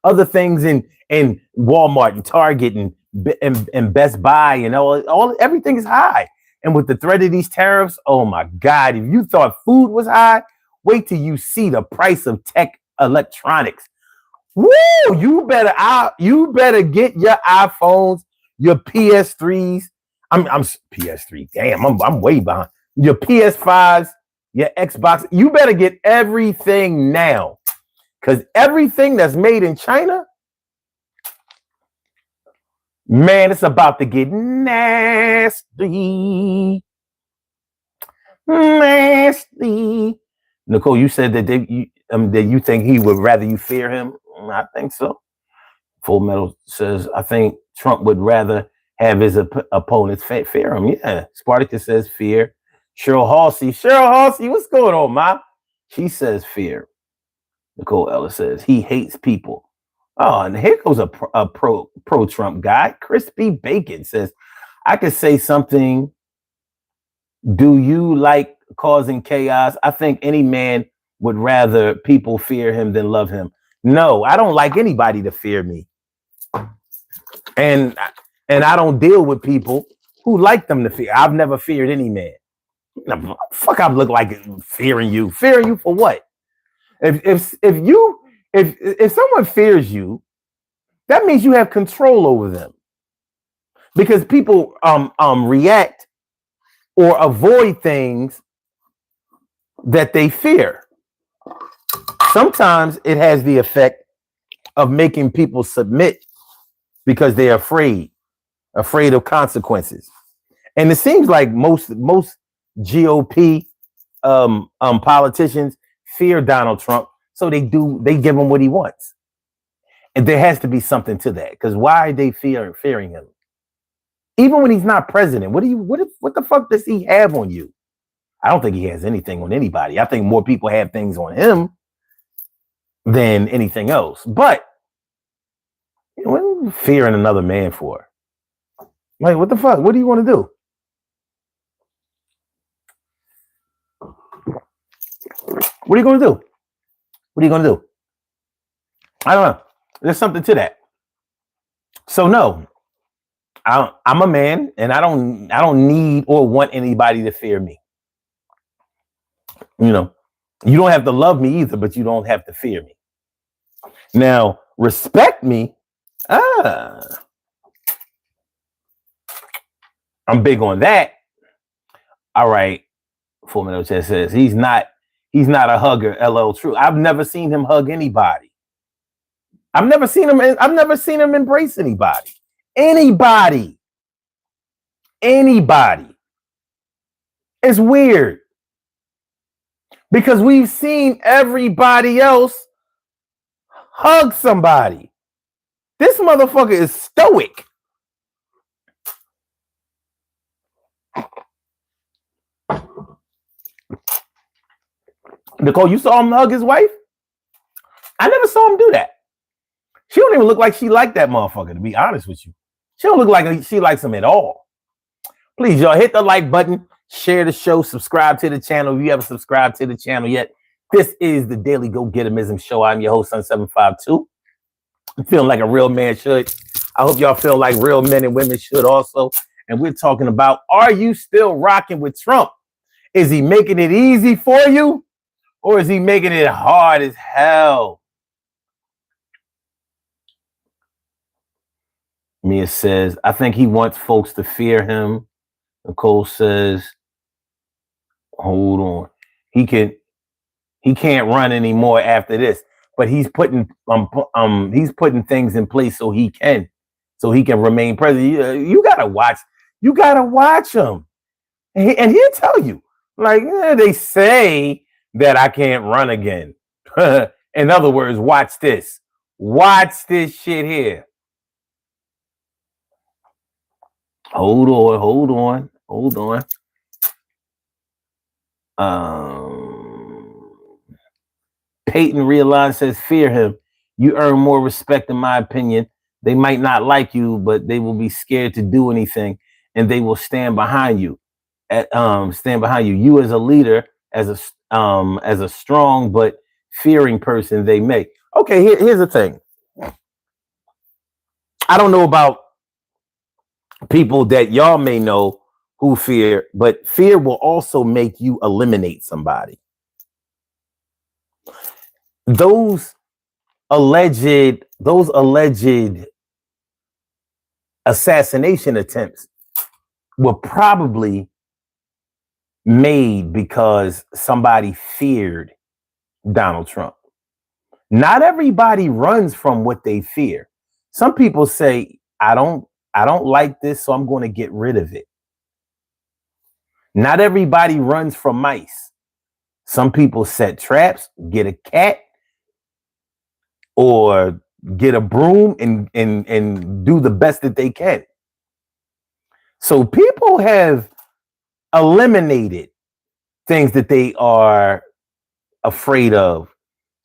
Speaker 1: Other things in Walmart and Target and Best Buy and everything is high. And with the threat of these tariffs, oh my God, if you thought food was high, wait till you see the price of tech electronics. Woo! You better get your iPhones, your PS3s. I'm PS3. Damn, I'm way behind. Your PS5s, your Xbox. You better get everything now. Because everything that's made in China, man, it's about to get nasty. Nasty. Nicole, you said that that you think he would rather you fear him. I think so. Full Metal says, I think Trump would rather have his opponents fear him. Yeah. Spartacus says fear. Cheryl Halsey, what's going on, ma? She says fear. Nicole Ellis says he hates people. Oh, and here goes a pro-Trump guy. Crispy Bacon says, I could say something. Do you like causing chaos? I think any man would rather people fear him than love him. No, I don't like anybody to fear me. And I don't deal with people who like them to fear. I've never feared any man. Fuck, I look like fearing you. Fearing you for what? If someone fears you, that means you have control over them. Because people react or avoid things that they fear. Sometimes it has the effect of making people submit because they're afraid of consequences. And it seems like most GOP politicians fear Donald Trump, so they give him what he wants. And there has to be something to that, because why are they fearing him? Even when he's not president, what the fuck does he have on you? I don't think he has anything on anybody. I think more people have things on him than anything else. But what are you fearing another man for? Like, what the fuck? What do you want to do? What are you going to do? What are you going to do? I don't know. There's something to that. So no, I'm a man, and I don't need or want anybody to fear me. You know, you don't have to love me either, but you don't have to fear me. Now, respect me. I'm big on that. All right. 4 minutes says he's not a hugger. LL True. I've never seen him hug anybody. I've never seen him embrace anybody. Anybody. It's weird. Because we've seen everybody else hug somebody. This motherfucker is stoic. Nicole, you saw him hug his wife? I never saw him do that. She don't even look like she liked that motherfucker, to be honest with you. She don't look like she likes him at all. Please, y'all, hit the like button, share the show, subscribe to the channel if you haven't subscribed to the channel yet. This is the Daily Go-Getimism Show. I'm your host, Sun752. I'm feeling like a real man should. I hope y'all feel like real men and women should also. And we're talking about, are you still rocking with Trump? Is he making it easy for you? Or is he making it hard as hell? Mia says, I think he wants folks to fear him. Nicole says, hold on. He can't run anymore after this, but he's putting things in place so he can remain president. You gotta watch him, and he'll tell you, like, they say that I can't run again. In other words, watch this shit here. Hold on. Peyton realized, says, fear him. You earn more respect, in my opinion. They might not like you, but they will be scared to do anything, and they will stand behind you. You as a leader, as a strong but fearing person, they may. Okay, here's the thing. I don't know about people that y'all may know who fear, but fear will also make you eliminate somebody. Those alleged assassination attempts were probably made because somebody feared Donald Trump. Not everybody runs from what they fear. Some people say, I don't like this, so I'm going to get rid of it. Not everybody runs from mice. Some people set traps, get a cat, or get a broom and do the best that they can. So people have eliminated things that they are afraid of.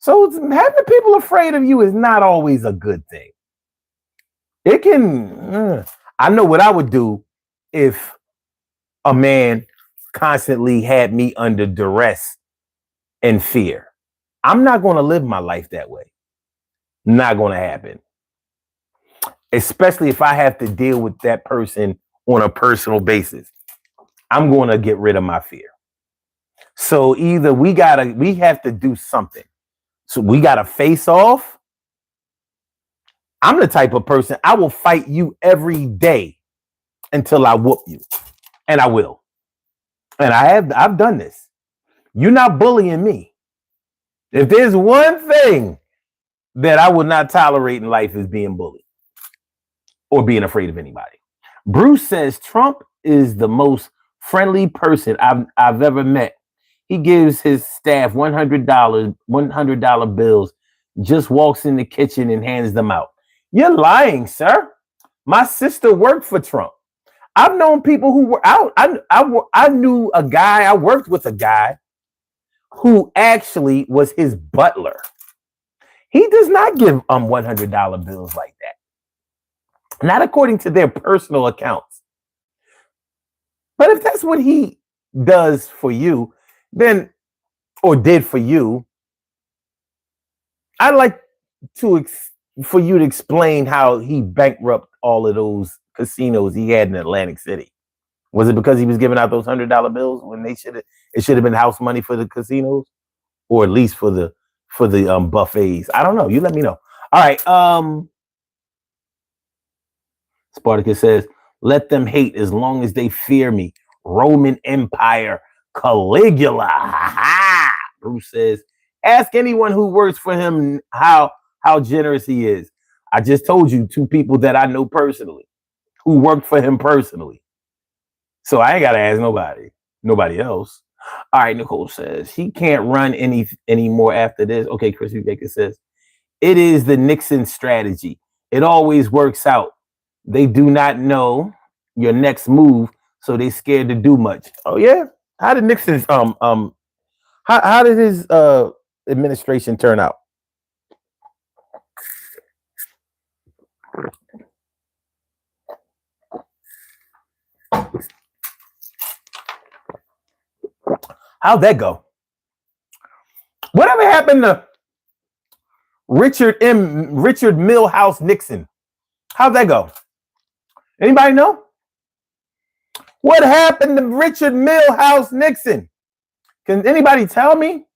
Speaker 1: So having people afraid of you is not always a good thing. It can, I know what I would do if a man constantly had me under duress and fear. I'm not going to live my life that way. Not going to happen. Especially if I have to deal with that person on a personal basis. I'm going to get rid of my fear. So either we have to do something. So we got to face off. I'm the type of person, I will fight you every day until I whoop you. And I will. And I've done this. You're not bullying me. If there's one thing that I would not tolerate in life is being bullied or being afraid of anybody. Bruce says Trump is the most friendly person I've ever met. He gives his staff $100 bills, just walks in the kitchen and hands them out. You're lying, sir. My sister worked for Trump. I've known people who were out. I knew a guy, I worked with a guy who actually was his butler. He does not give $100 bills like that. Not according to their personal accounts. But if that's what he does for you, then, or did for you, I'd like for you to explain how he bankrupted all of those casinos he had in Atlantic City. Was it because he was giving out those $100 bills when it should have been house money for the casinos, or at least for the buffets? I don't know. You let me know. All right. Spartacus says, "Let them hate as long as they fear me." Roman Empire, Caligula. Bruce says, "Ask anyone who works for him how generous he is." I just told you 2 people that I know personally who worked for him personally. So I ain't got to ask nobody else. All right, Nicole says, "He can't run anymore after this." Okay, Chrissy Baker says, "It is the Nixon strategy. It always works out. They do not know your next move, so they scared to do much." Oh yeah? How did Nixon's how did his administration turn out? How'd that go? Whatever happened to Richard Milhouse Nixon? How'd that go? Anybody know? What happened to Richard Milhouse Nixon? Can anybody tell me?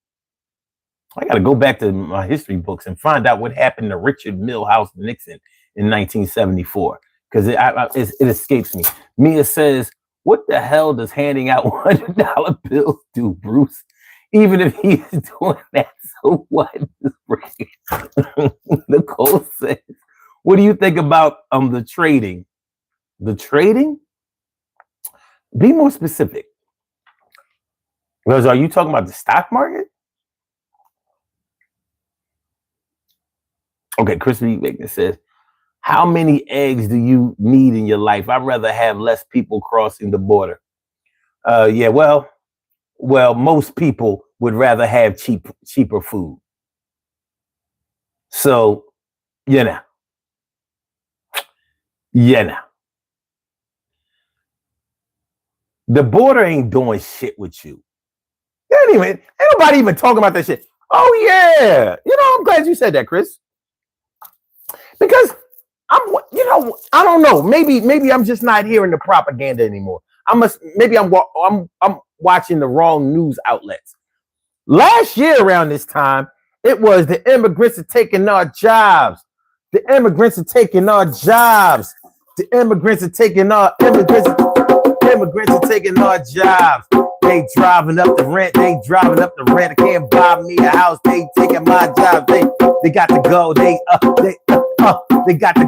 Speaker 1: I got to go back to my history books and find out what happened to Richard Milhouse Nixon in 1974, because it escapes me. Mia says, "What the hell does handing out $100 bills do, Bruce? Even if he's doing that, so what?" Nicole says, "What do you think about the trading?" The trading? Be more specific. Because are you talking about the stock market? Okay, Crispy Bacon says, "How many eggs do you need in your life? I'd rather have less people crossing the border." Yeah, well, most people would rather have cheaper food. So, the border ain't doing shit with you. Ain't nobody even talking about that shit. Oh yeah, I'm glad you said that, Chris. Because I don't know. Maybe I'm just not hearing the propaganda anymore. I'm watching the wrong news outlets. Last year around this time, it was the immigrants are taking our jobs. The immigrants are taking our jobs. The immigrants are taking our jobs. They driving up the rent. I can't buy me a house. They taking my job. They got to go. They got to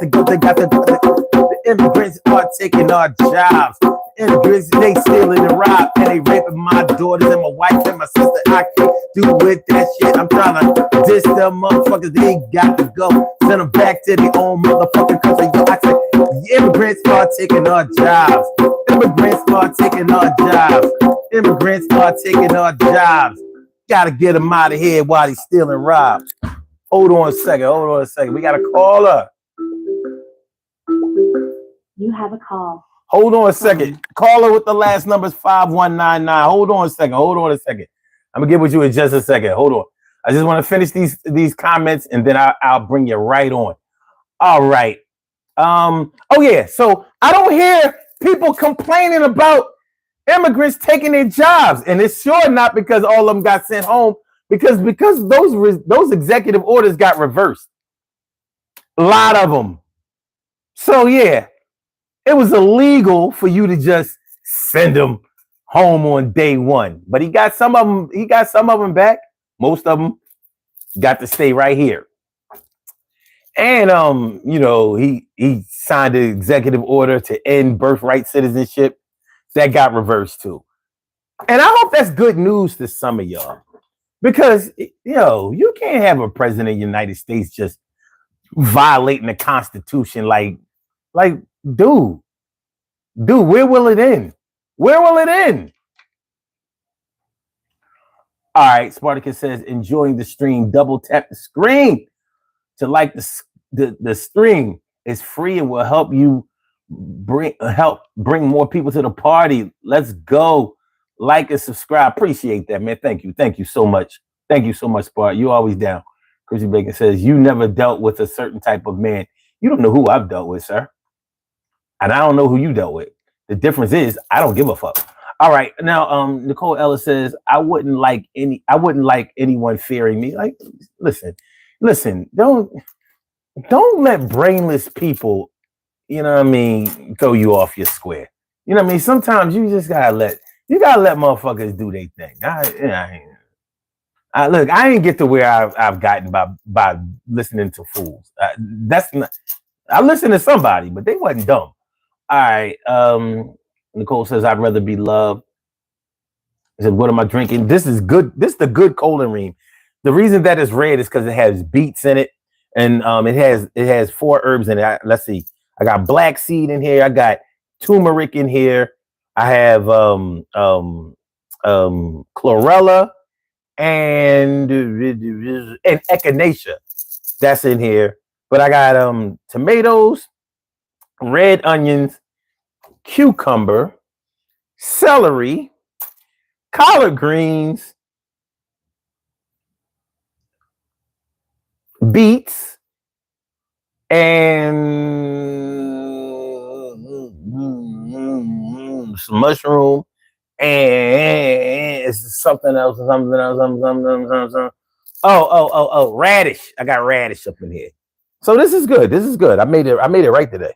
Speaker 1: go. The immigrants are taking our jobs. Immigrants, they stealing and rob, and they raping my daughters and my wife and my sister. I can't do with that shit. I'm trying to diss them motherfuckers. They got to go. Send them back to their own motherfucking country. Yo, I said, the immigrants are taking our jobs. Immigrants are taking our jobs. Immigrants are taking our jobs. Gotta get them out of here while they steal and rob. Hold on a second. We got a caller.
Speaker 3: You have a call.
Speaker 1: Hold on a second. Caller with the last number is 5199. Hold on a second. I'm gonna get with you in just a second. Hold on. I just want to finish these comments and then I'll bring you right on. All right. Oh yeah. So I don't hear people complaining about immigrants taking their jobs, and it's sure not because all of them got sent home, because those executive orders got reversed. A lot of them. So yeah, it was illegal for you to just send them home on day one. But he got some of them. He got some of them back. Most of them got to stay right here. And he signed an executive order to end birthright citizenship. That got reversed too. And I hope that's good news to some of y'all. Because you can't have a president of the United States just violating the Constitution like dude, where will it end? Where will it end? All right, Spartacus says, enjoying the stream. Double tap the screen to like the stream. It's free and will help you bring more people to the party. Let's go. Like and subscribe. Appreciate that, man. Thank you so much. Thank you so much, Spart. You always down. Chrissy Bacon says, you never dealt with a certain type of man. You don't know who I've dealt with, sir. And I don't know who you dealt with. The difference is I don't give a fuck. All right. Now, Nicole Ellis says, I wouldn't like anyone fearing me. Like, listen, don't let brainless people, throw you off your square. You know what I mean? Sometimes you just gotta let motherfuckers do their thing. Look, I ain't get to where I've gotten by listening to fools. That's not. I listened to somebody, but they wasn't dumb. All right. Nicole says, I'd rather be loved. I said, what am I drinking? This is good. This is the good Colin. The reason that it's red is because it has beets in it, and it has 4 herbs in it. Let's see. I got black seed in here. I got turmeric in here. I have chlorella and echinacea. That's in here. But I got tomatoes, red onions, cucumber, celery, collard greens, beets, and some mushroom, and something else. Oh, radish. I got radish up in here. So this is good. I made it right today.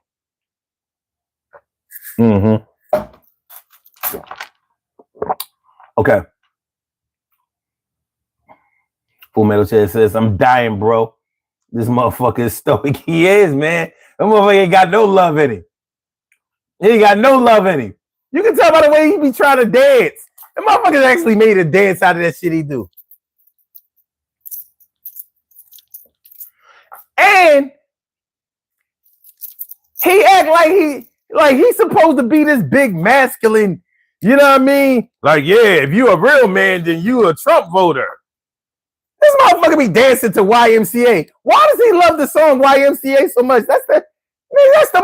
Speaker 1: Okay. Full Metal Chad says, I'm dying, bro. This motherfucker is stoic. He is, man. That motherfucker ain't got no love in him. He ain't got no love in him. You can tell by the way he be trying to dance. The motherfucker actually made a dance out of that shit he do. And he act like he's supposed to be this big masculine, you know what I mean? Like, yeah, if you a real man, then you a Trump voter. This motherfucker be dancing to YMCA. Why does he love the song YMCA so much? That's the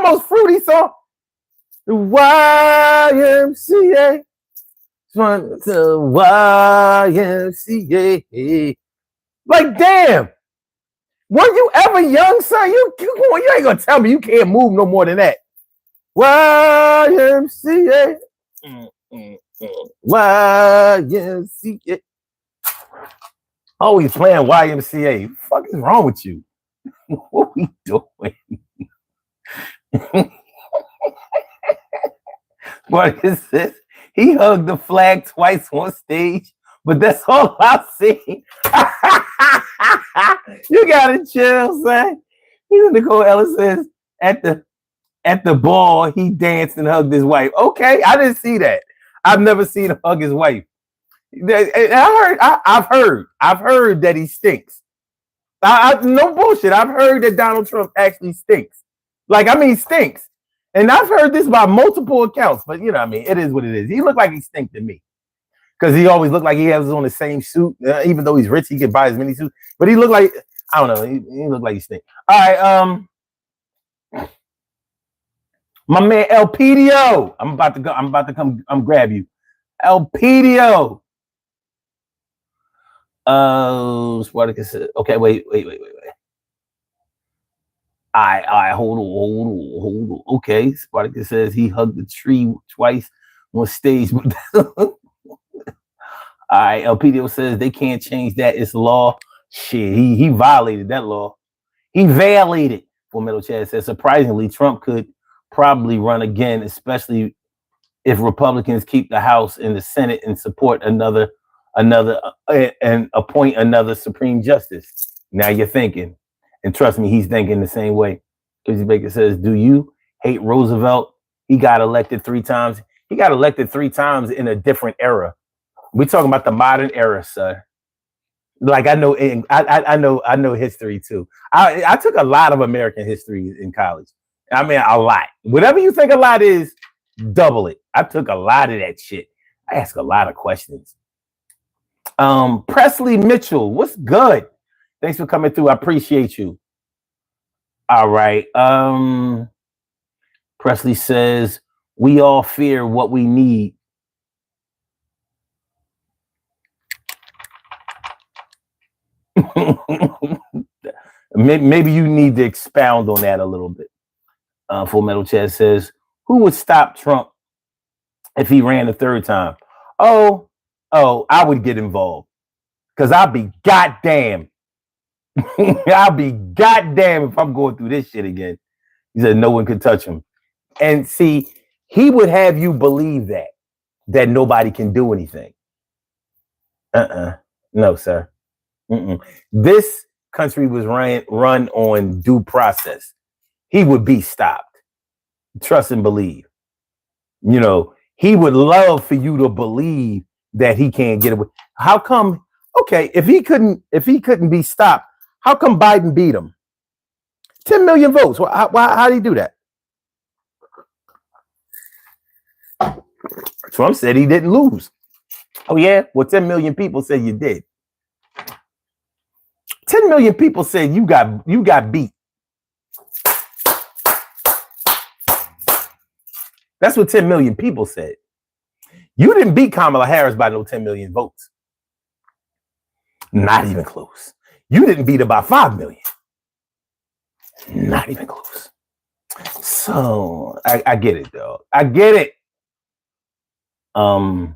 Speaker 1: most fruity song. The YMCA. YMCA. Like, damn. Were you ever young, son? You ain't gonna tell me you can't move no more than that. YMCA. YMCA. Always playing YMCA. What the fuck is wrong with you? What we doing? What is this? He hugged the flag twice on stage, but that's all I've seen. You gotta chill, son. Nicole Ellis says at the ball he danced and hugged his wife. Okay, I didn't see that. I've never seen him hug his wife. I've heard that he stinks. No bullshit. I've heard that Donald Trump actually stinks. Stinks. And I've heard this by multiple accounts, but it is what it is. He looked like he stinks to me. Because he always looked like he has on the same suit. Even though he's rich, he can buy as many suits. But he looked like, I don't know, he looked like he stinks. All right, my man Elpidio. I'm about to come grab you. Elpidio. Spartacus said, okay, wait. All right, hold on. Okay, Spartacus says he hugged the tree twice on stage. All All right, LPDO says they can't change that. It's law. Shit, he violated that law. He violated. Full Metal Chad says, surprisingly, Trump could probably run again, especially if Republicans keep the House and the Senate and support another and appoint another Supreme Justice. Now you're thinking, and trust me, he's thinking the same way. Casey Baker says, do you hate Roosevelt? He got elected 3 times. He got elected 3 times in a different era. We're talking about the modern era, sir. Like I know, I know history too. I took a lot of American history in college. I mean, a lot. Whatever you think a lot is, double it. I took a lot of that shit. I ask a lot of questions. Presley Mitchell, what's good? Thanks for coming through. I appreciate you. All right. Presley says, we all fear what we need. Maybe you need to expound on that a little bit. Full Metal Chad says, who would stop Trump if he ran a 3rd time? Oh, I would get involved. Because I'll be goddamn. I'll be goddamn if I'm going through this shit again. He said no one could touch him. And see, he would have you believe that nobody can do anything. No, sir. This country was run on due process. He would be stopped. Trust and believe. You know, he would love for you to believe that he can't get away. How come? Okay, if he couldn't be stopped, how come Biden beat him? 10 million votes. How did he do that? Trump said he didn't lose. Oh yeah? Well, 10 million people said you did. 10 million people said you got beat. That's what 10 million people said. You didn't beat Kamala Harris by no 10 million votes. Not even close. You didn't beat her by 5 million. Not even close. So I get it, though. I get it. A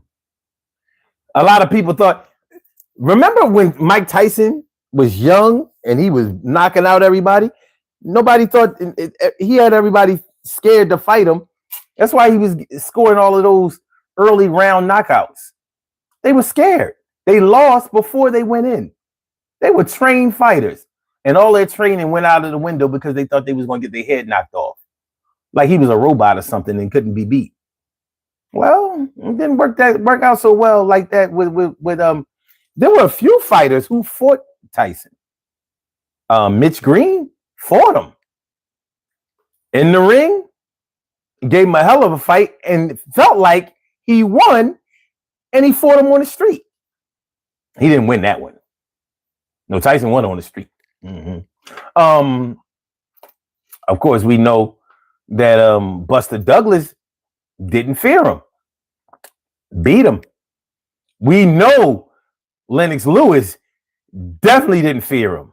Speaker 1: lot of people thought, remember when Mike Tyson was young and he was knocking out everybody? Nobody thought he had everybody scared to fight him. That's why he was scoring all of those early round knockouts. They were scared. They lost before they went in. They were trained fighters, and all their training went out of the window because they thought they was going to get their head knocked off, like he was a robot or something and couldn't be beat. Well, it didn't work out so well like that. There were a few fighters who fought Tyson. Mitch Green fought him in the ring. Gave him a hell of a fight and felt like he won, and he fought him on the street. He didn't win that one. No, Tyson won on the street. Of course, we know that Buster Douglas didn't fear him, beat him. We know Lennox Lewis definitely didn't fear him,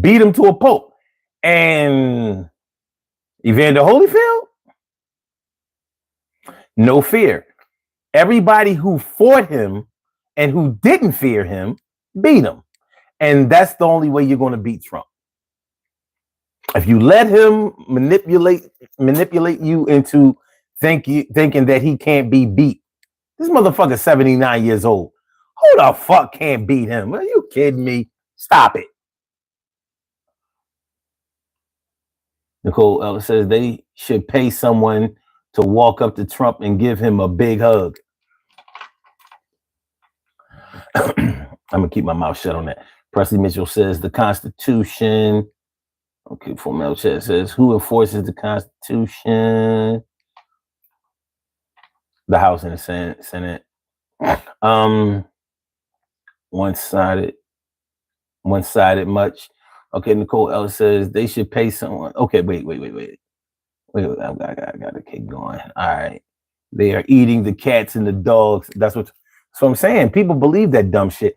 Speaker 1: beat him to a pulp. And Evander Holyfield, no fear. Everybody who fought him and who didn't fear him beat him. And that's the only way you're going to beat Trump. If you let him manipulate you into thinking that he can't be beat. This motherfucker's 79 years old. Who the fuck can't beat him? Are you kidding me? Stop it. Nicole Ellis says they should pay someone to walk up to Trump and give him a big hug. I'm going to keep my mouth shut on that. Presley Mitchell says the Constitution. Okay, Full Metal Chat says, who enforces the Constitution? The House and the Senate. One-sided much. Okay, Nicole Ellis says they should pay someone. Okay, wait. I gotta keep going. All right. They are eating the cats and the dogs. That's what I'm saying. People believe that dumb shit.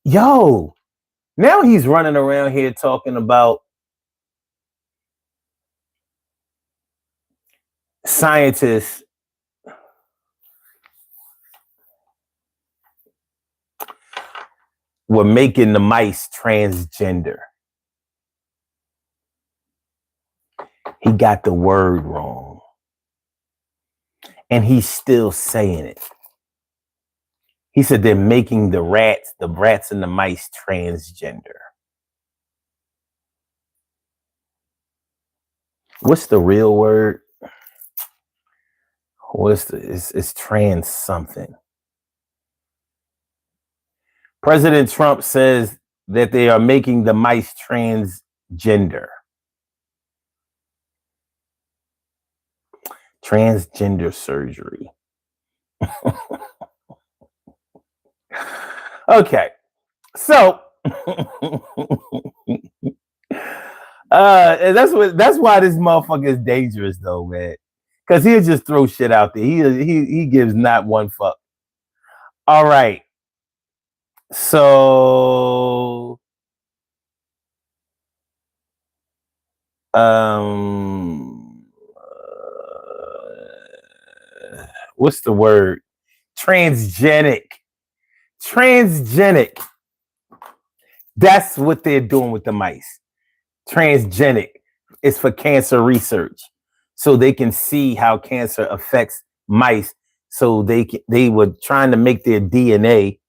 Speaker 1: Yo, now he's running around here talking about scientists we're making the mice transgender. He got the word wrong. And he's still saying it. He said they're making the rats and the mice transgender. What's the real word? It's trans something. President Trump says that they are making the mice transgender. Transgender surgery. Okay. So that's why this motherfucker is dangerous though, man. Because he'll just throw shit out there. He gives not one fuck. All right. So what's the word? Transgenic. That's what they're doing with the mice. Transgenic is for cancer research, so they can see how cancer affects mice. So they were trying to make their DNA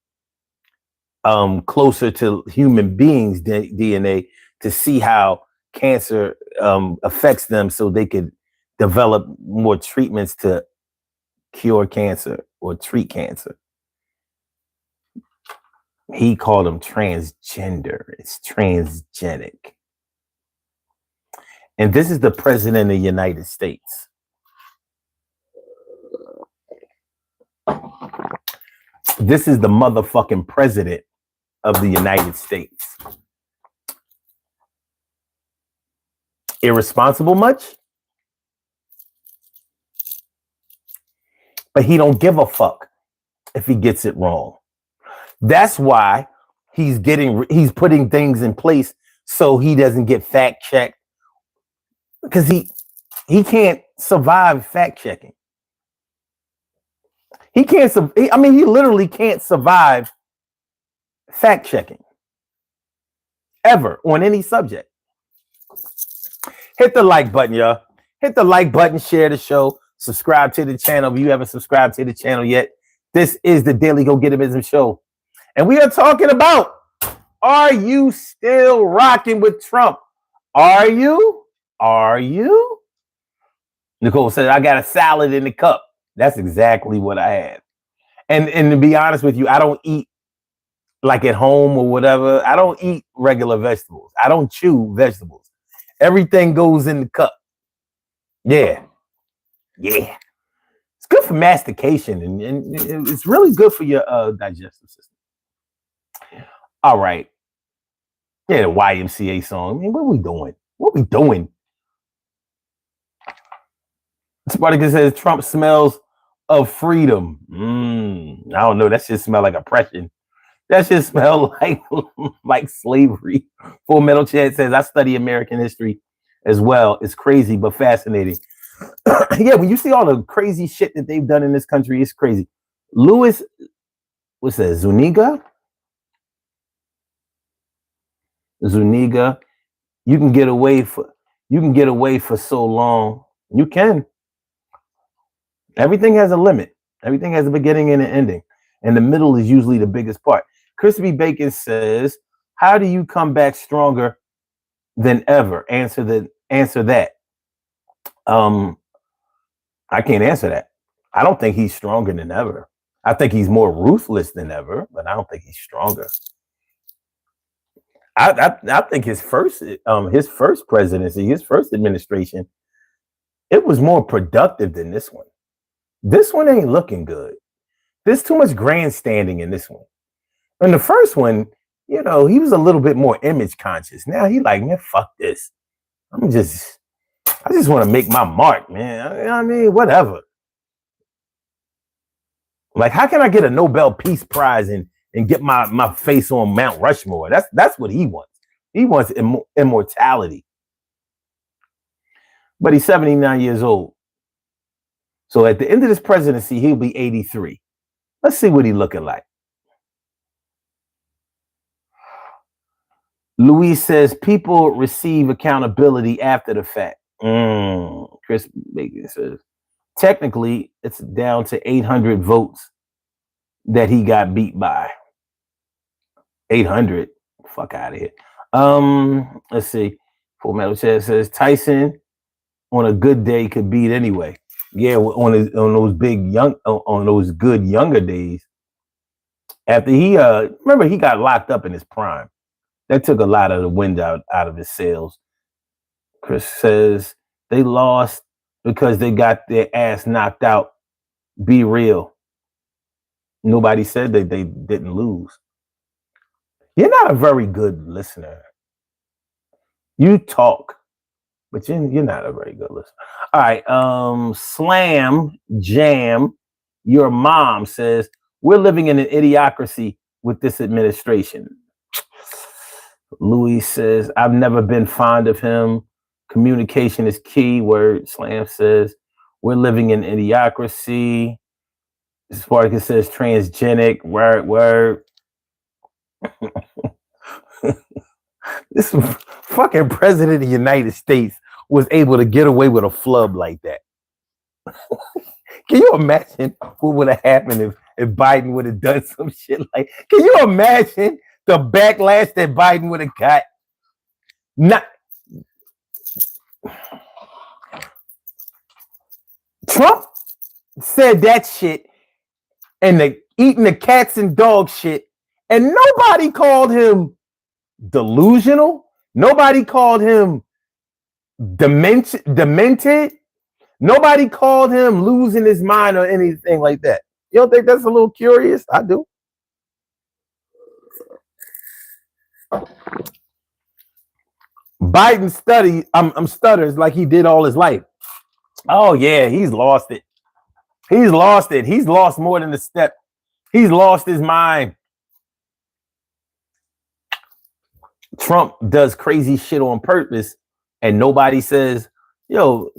Speaker 1: closer to human beings' DNA to see how cancer affects them, so they could develop more treatments to cure cancer or treat cancer. He called them transgender. It's transgenic. And this is the president of the United States. This is the motherfucking president of the United States. Irresponsible much? But he don't give a fuck if he gets it wrong. That's why he's putting things in place so he doesn't get fact checked, because he can't survive fact checking. He literally can't survive fact checking ever on any subject. Hit the like button, y'all. Hit the like button, share the show, subscribe to the channel if you haven't subscribed to the channel yet. This is the Daily Go Getism Show. And we are talking about, are you still rocking with Trump? Are you? Nicole said, I got a salad in the cup. That's exactly what I had. And to be honest with you, I don't eat like at home or whatever. I don't eat regular vegetables. I don't chew vegetables. Everything goes in the cup. Yeah. It's good for mastication, and it's really good for your digestive system. All right. Yeah, the YMCA song. I mean, what are we doing? Spartacus says Trump smells of freedom. I don't know. That shit smell like oppression. That shit smell like slavery. Full Metal Chad says, I study American history as well. It's crazy, but fascinating. Yeah, when you see all the crazy shit that they've done in this country, it's crazy. Louis, what's that? Zuniga, you can get away for so long. You can. Everything has a limit. Everything has a beginning and an ending. And the middle is usually the biggest part. Crispy Bacon says, how do you come back stronger than ever? Answer that. I can't answer that. I don't think he's stronger than ever. I think he's more ruthless than ever, but I don't think he's stronger. I think his first presidency, his first administration, it was more productive than this one. This one ain't looking good. There's too much grandstanding in this one. In the first one, he was a little bit more image conscious. Now he like, man, fuck this. I just want to make my mark, man. I mean, whatever. Like, how can I get a Nobel Peace Prize and get my face on Mount Rushmore? That's what he wants. He wants immortality. But he's 79 years old. So at the end of this presidency, he'll be 83. Let's see what he's looking like. Luis says people receive accountability after the fact. Chris Bacon says technically it's down to 800 votes that he got beat by. 800. Fuck out of here. Let's see. Full Metal Chat says Tyson on a good day could beat anyway. Yeah, on those big young on those good younger days. After he remember he got locked up in his prime. That took a lot of the wind out of his sails. Chris says they lost because they got their ass knocked out. Be real. Nobody said that they didn't lose. You're not a very good listener. You talk, but you're not a very good listener. All right. Slam Jam, your mom says, we're living in an idiocracy with this administration. Louis says, I've never been fond of him. Communication is key. Word. Slam says, we're living in idiocracy. Spartacus says, transgenic. Word. This fucking president of the United States was able to get away with a flub like that. Can you imagine what would have happened if Biden would have done some shit like? Can you imagine the backlash that Biden would have got? Not Trump said that shit and the eating the cats and dogs shit, and nobody called him delusional. Nobody called him demented. Nobody called him losing his mind or anything like that. You don't think that's a little curious? I do. Biden stutters like he did all his life. Oh yeah, he's lost it. He's lost it. He's lost more than a step. He's lost his mind. Trump does crazy shit on purpose, and nobody says, yo,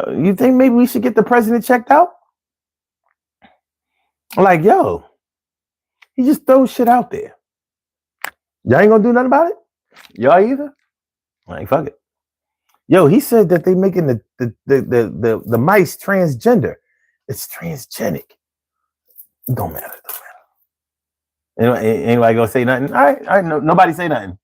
Speaker 1: you think maybe we should get the president checked out? Like, yo, he just throws shit out there. Y'all ain't gonna do nothing about it? Y'all either? Like, fuck it. Yo, he said that they making the mice transgender. It's transgenic. Don't matter. Anybody gonna say nothing? All right, no, nobody say nothing.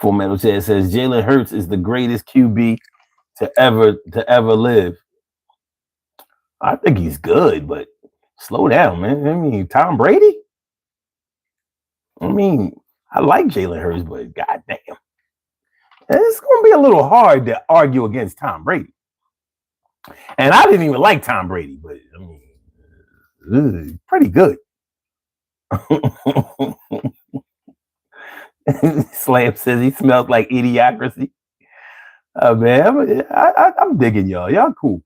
Speaker 1: Full Metal Chat says Jalen Hurts is the greatest QB to ever live. I think he's good, but slow down, man. I mean, Tom Brady. I mean, I like Jalen Hurts, but goddamn, it's going to be a little hard to argue against Tom Brady. And I didn't even like Tom Brady, but I mean, pretty good. Slam says he smells like idiocracy. Man, I'm digging y'all. Y'all cool.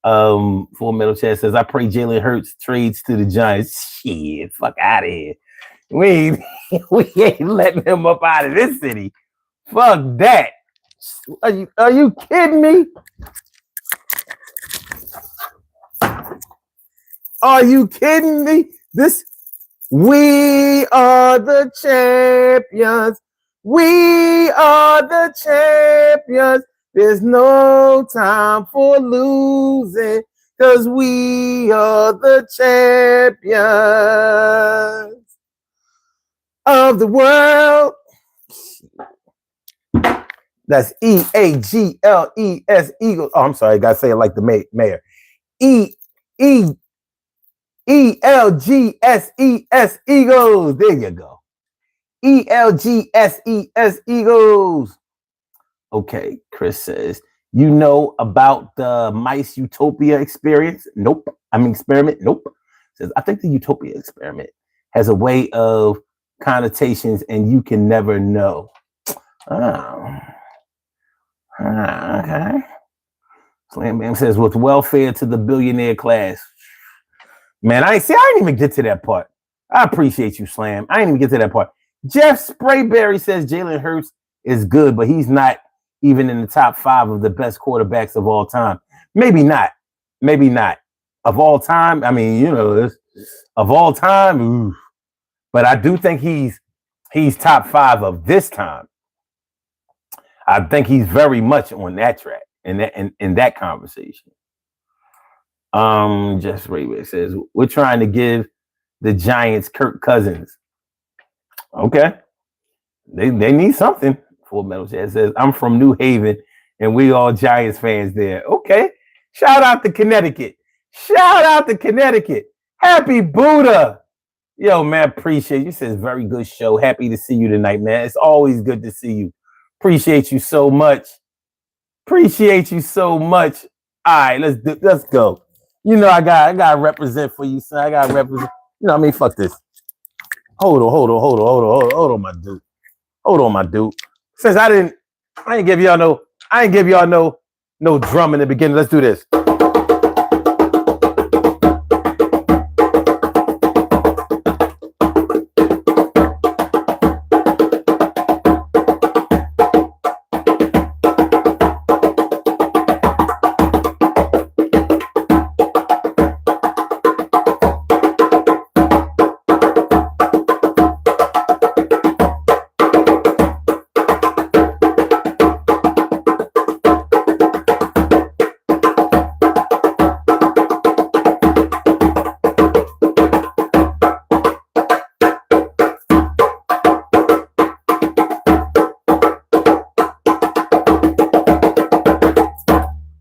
Speaker 1: Full Metal Chat says, I pray Jalen Hurts trades to the Giants. Shit, fuck out of here. We ain't letting him up out of this city. Fuck that. Are you kidding me? Are you kidding me? We are the champions. We are the champions. There's no time for losing because we are the champions of the world. That's EAGLES Eagles. Oh, I'm sorry, I gotta say it like the mayor. ELGSES Eagles. There you go. ELGSES Eagles. Okay, Chris says, you know about the mice utopia experience? Nope. Experiment? Nope. Says, I think the utopia experiment has a way of connotations and you can never know. Oh. Okay. Slam Bam says, with welfare to the billionaire class. Man, I didn't even get to that part. I appreciate you, Slam. I didn't even get to that part. Jeff Sprayberry says Jalen Hurts is good, but he's not even in the top 5 of the best quarterbacks of all time. Maybe not. Maybe not. Of all time, I mean, of all time, ooh. But I do think he's top 5 of this time. I think he's very much on that track in that conversation. Just Rayway says we're trying to give the Giants Kirk Cousins. Okay, they need something. Full Metal Chat says I'm from New Haven and we all Giants fans there. Okay, shout out to Connecticut. Shout out to Connecticut. Happy Buddha. Yo, man, appreciate you. Says very good show. Happy to see you tonight, man. It's always good to see you. Appreciate you so much. Appreciate you so much. All right, let's go. You know I got to represent for you, son. I got to represent. You know what I mean? Fuck this. Hold on, my dude. Hold on, my dude. Since I didn't give y'all no drum in the beginning. Let's do this.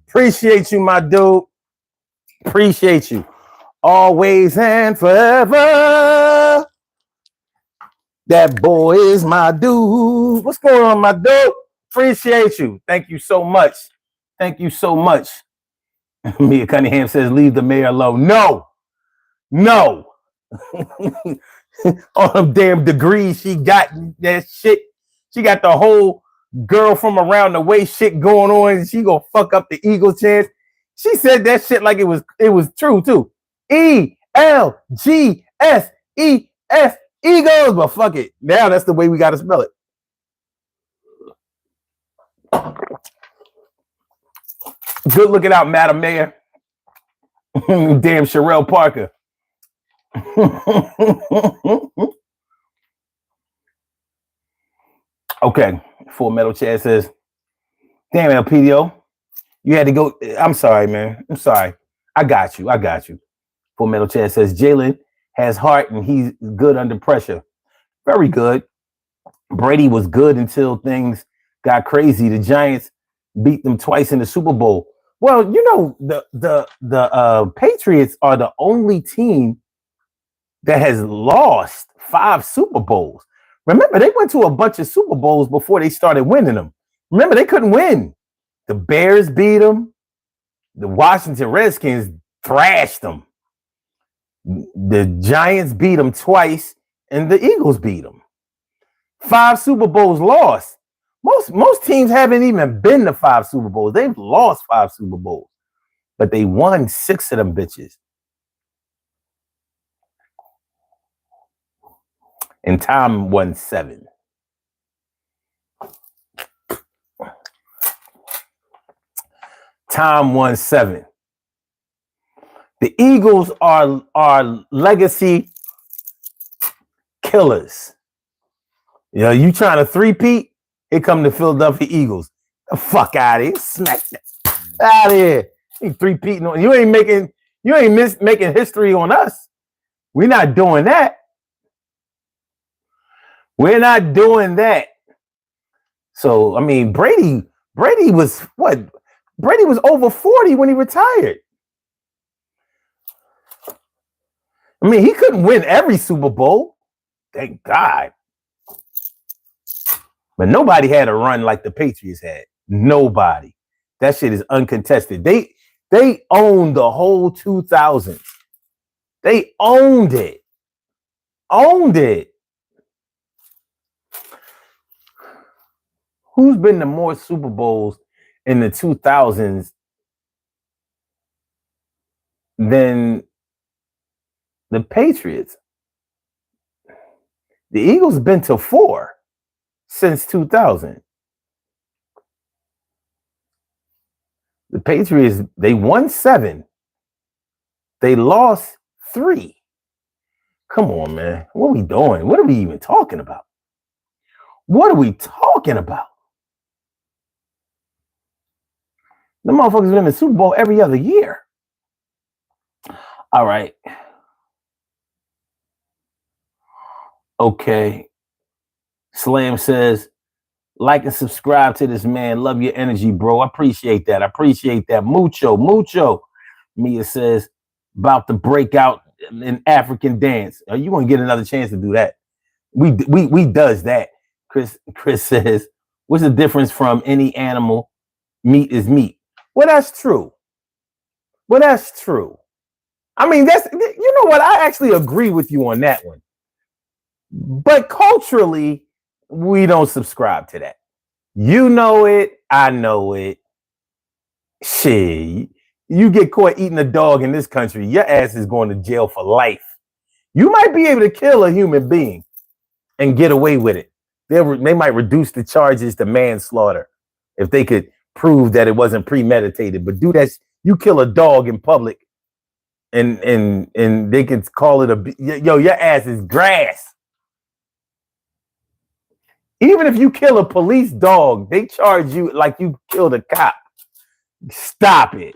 Speaker 1: Appreciate you, my dude. Appreciate you. Always and forever. That boy is my dude. What's going on, my dude? Appreciate you. Thank you so much. Thank you so much. Mia Cunningham says, leave the mayor alone. No. All them damn degrees she got that shit. She got the whole girl from around the way shit going on, and she gonna fuck up the Eagles chance. She said that shit like it was true too. ELGSES Eagles, but fuck it. Now that's the way we gotta spell it. Good looking out, Madam Mayor. Damn Sherelle Parker. Okay, Full Metal Chat says, damn LPDO, you had to go. I'm sorry, man. I'm sorry. I got you. Full Metal Chat says Jalen has heart and he's good under pressure. Very good. Brady was good until things got crazy. The Giants beat them twice in the Super Bowl. Well, you know, the Patriots are the only team that has lost 5 Super Bowls. Remember, they went to a bunch of Super Bowls before they started winning them. Remember, they couldn't win. The Bears beat them. The Washington Redskins thrashed them. The Giants beat them twice, and the Eagles beat them. 5 Super Bowls lost. Most teams haven't even been to 5 Super Bowls. They've lost 5 Super Bowls, but they won 6 of them bitches. And Tom won 7. Tom won 7. The Eagles are legacy killers. You know, you trying to three-peat, here come the Philadelphia Eagles. The fuck out of here. Smack that out of here. You three-peating on you ain't making history on us. We're not doing that. We're not doing that. So, I mean, Brady was what? Brady was over 40 when he retired. I mean, he couldn't win every Super Bowl. Thank God. But nobody had a run like the Patriots had. Nobody. That shit is uncontested. They owned the whole 2000s. They owned it. Owned it. Who's been to more Super Bowls in the 2000s than the Patriots? The Eagles been to 4 since 2000. The Patriots, they won 7. They lost 3. Come on, man. What are we doing? What are we even talking about? What are we talking about? The motherfuckers win the Super Bowl every other year. All right. Okay. Slam says, like and subscribe to this man. Love your energy, bro. I appreciate that. I appreciate that. Mucho. Mia says, about to break out in African dance. Are you going to get another chance to do that? We does that. Chris says, what's the difference from any animal? Meat is meat. Well, that's true. I mean, that's, you know what? I actually agree with you on that one. But culturally, we don't subscribe to that. You know it. I know it. Shit. You get caught eating a dog in this country, your ass is going to jail for life. You might be able to kill a human being and get away with it. They might reduce the charges to manslaughter if they could prove that it wasn't premeditated. But do that, you kill a dog in public, and they can call it your ass is grass. Even if you kill a police dog, they charge you like you killed a cop. Stop it.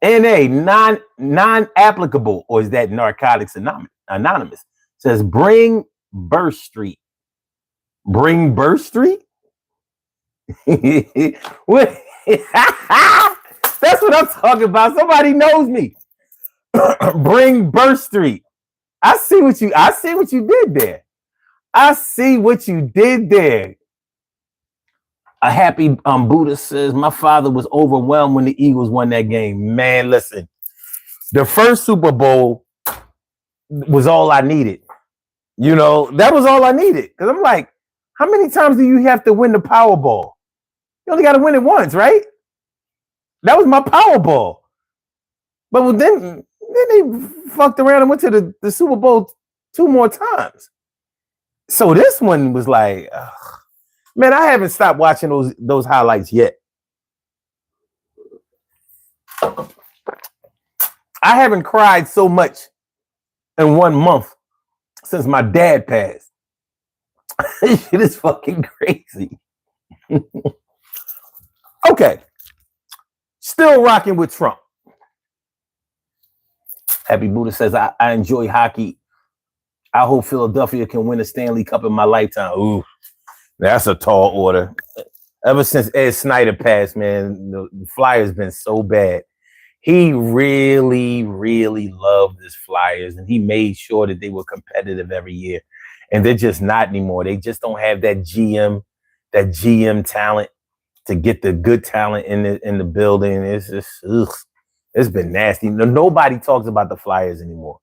Speaker 1: NA, non-applicable, or is that Narcotics Anonymous? Says bring Burr Street. Bring Burr Street? What? That's what I'm talking about. Somebody knows me. Bring Burr Street. I see what you did there. A happy Buddha says, my father was overwhelmed when the Eagles won that game. Man, listen, the first Super Bowl was all I needed. You know, that was all I needed. Because I'm like, how many times do you have to win the Powerball? You only got to win it once, right? That was my Powerball. But then they fucked around and went to the Super Bowl 2 more times. So this one was like, man, I haven't stopped watching those highlights yet. I haven't cried so much in 1 month since my dad passed. This shit is fucking crazy. Okay. Still rocking with Trump. Happy Buddha says, I enjoy hockey. I hope Philadelphia can win a Stanley Cup in my lifetime. Ooh, that's a tall order. Ever since Ed Snyder passed, man, the Flyers been so bad. He really, really loved his Flyers, and he made sure that they were competitive every year. And they're just not anymore. They just don't have that GM talent to get the good talent in the building. It's just, it's been nasty. Nobody talks about the Flyers anymore.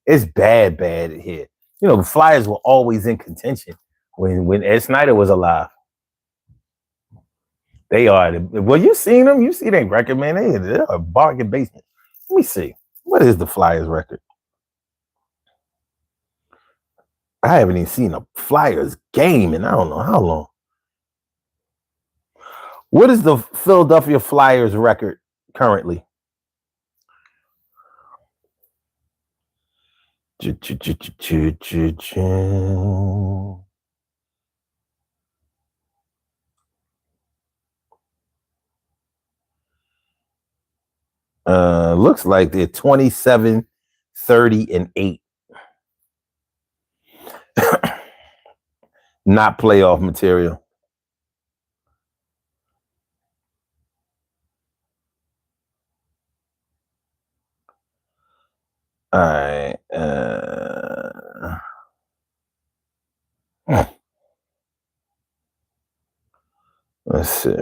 Speaker 1: It's bad here. You know, the Flyers were always in contention when Ed Snyder was alive. They are. Well, you seen them. You see their record, man. They're a bargain basement. Let me see. What is the Flyers record? I haven't even seen a Flyers game in I don't know how long. What is the Philadelphia Flyers record currently? Looks like they're 27, 30, and 8. Not playoff material. All right. Let's see.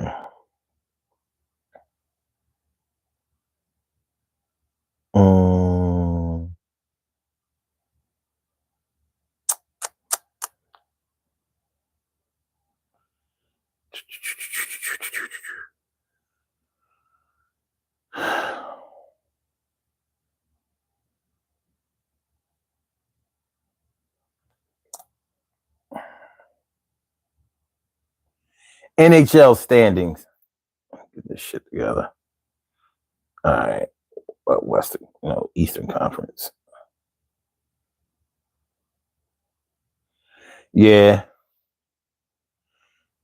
Speaker 1: NHL standings. Get this shit together. All right. Western, Eastern Conference. Yeah.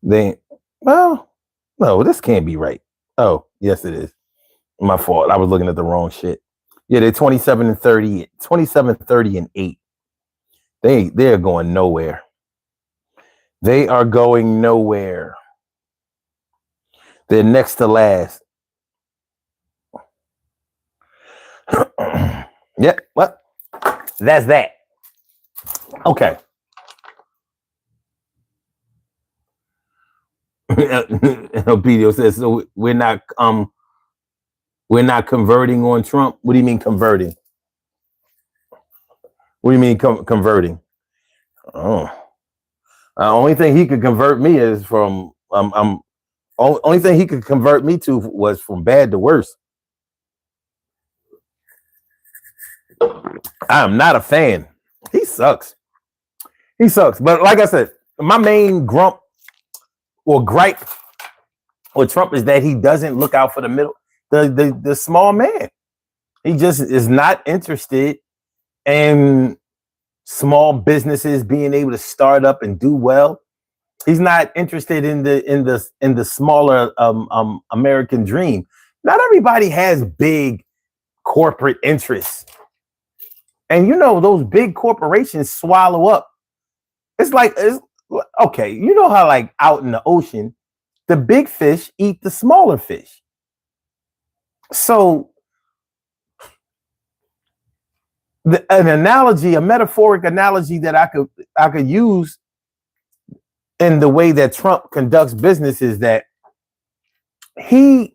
Speaker 1: No, this can't be right. Oh, yes, it is. My fault. I was looking at the wrong shit. Yeah, they're 27-30, 27-30-8. They're going nowhere. They are going nowhere. They're next to last. Yeah, what? That's that. Okay. Elpidio says, so we're not converting on Trump. What do you mean converting? What do you mean converting? Oh, only thing he could convert me is from only thing he could convert me to was from bad to worse. I'm not a fan. He sucks. But like I said, my main grump or gripe with Trump is that he doesn't look out for the middle, the small man. He just is not interested in small businesses being able to start up and do well. He's not interested in the smaller American dream. Not everybody has big corporate interests. And those big corporations swallow up. It's okay. You know how like out in the ocean, the big fish eat the smaller fish. So an analogy, a metaphoric analogy that I could use in the way that Trump conducts business is that he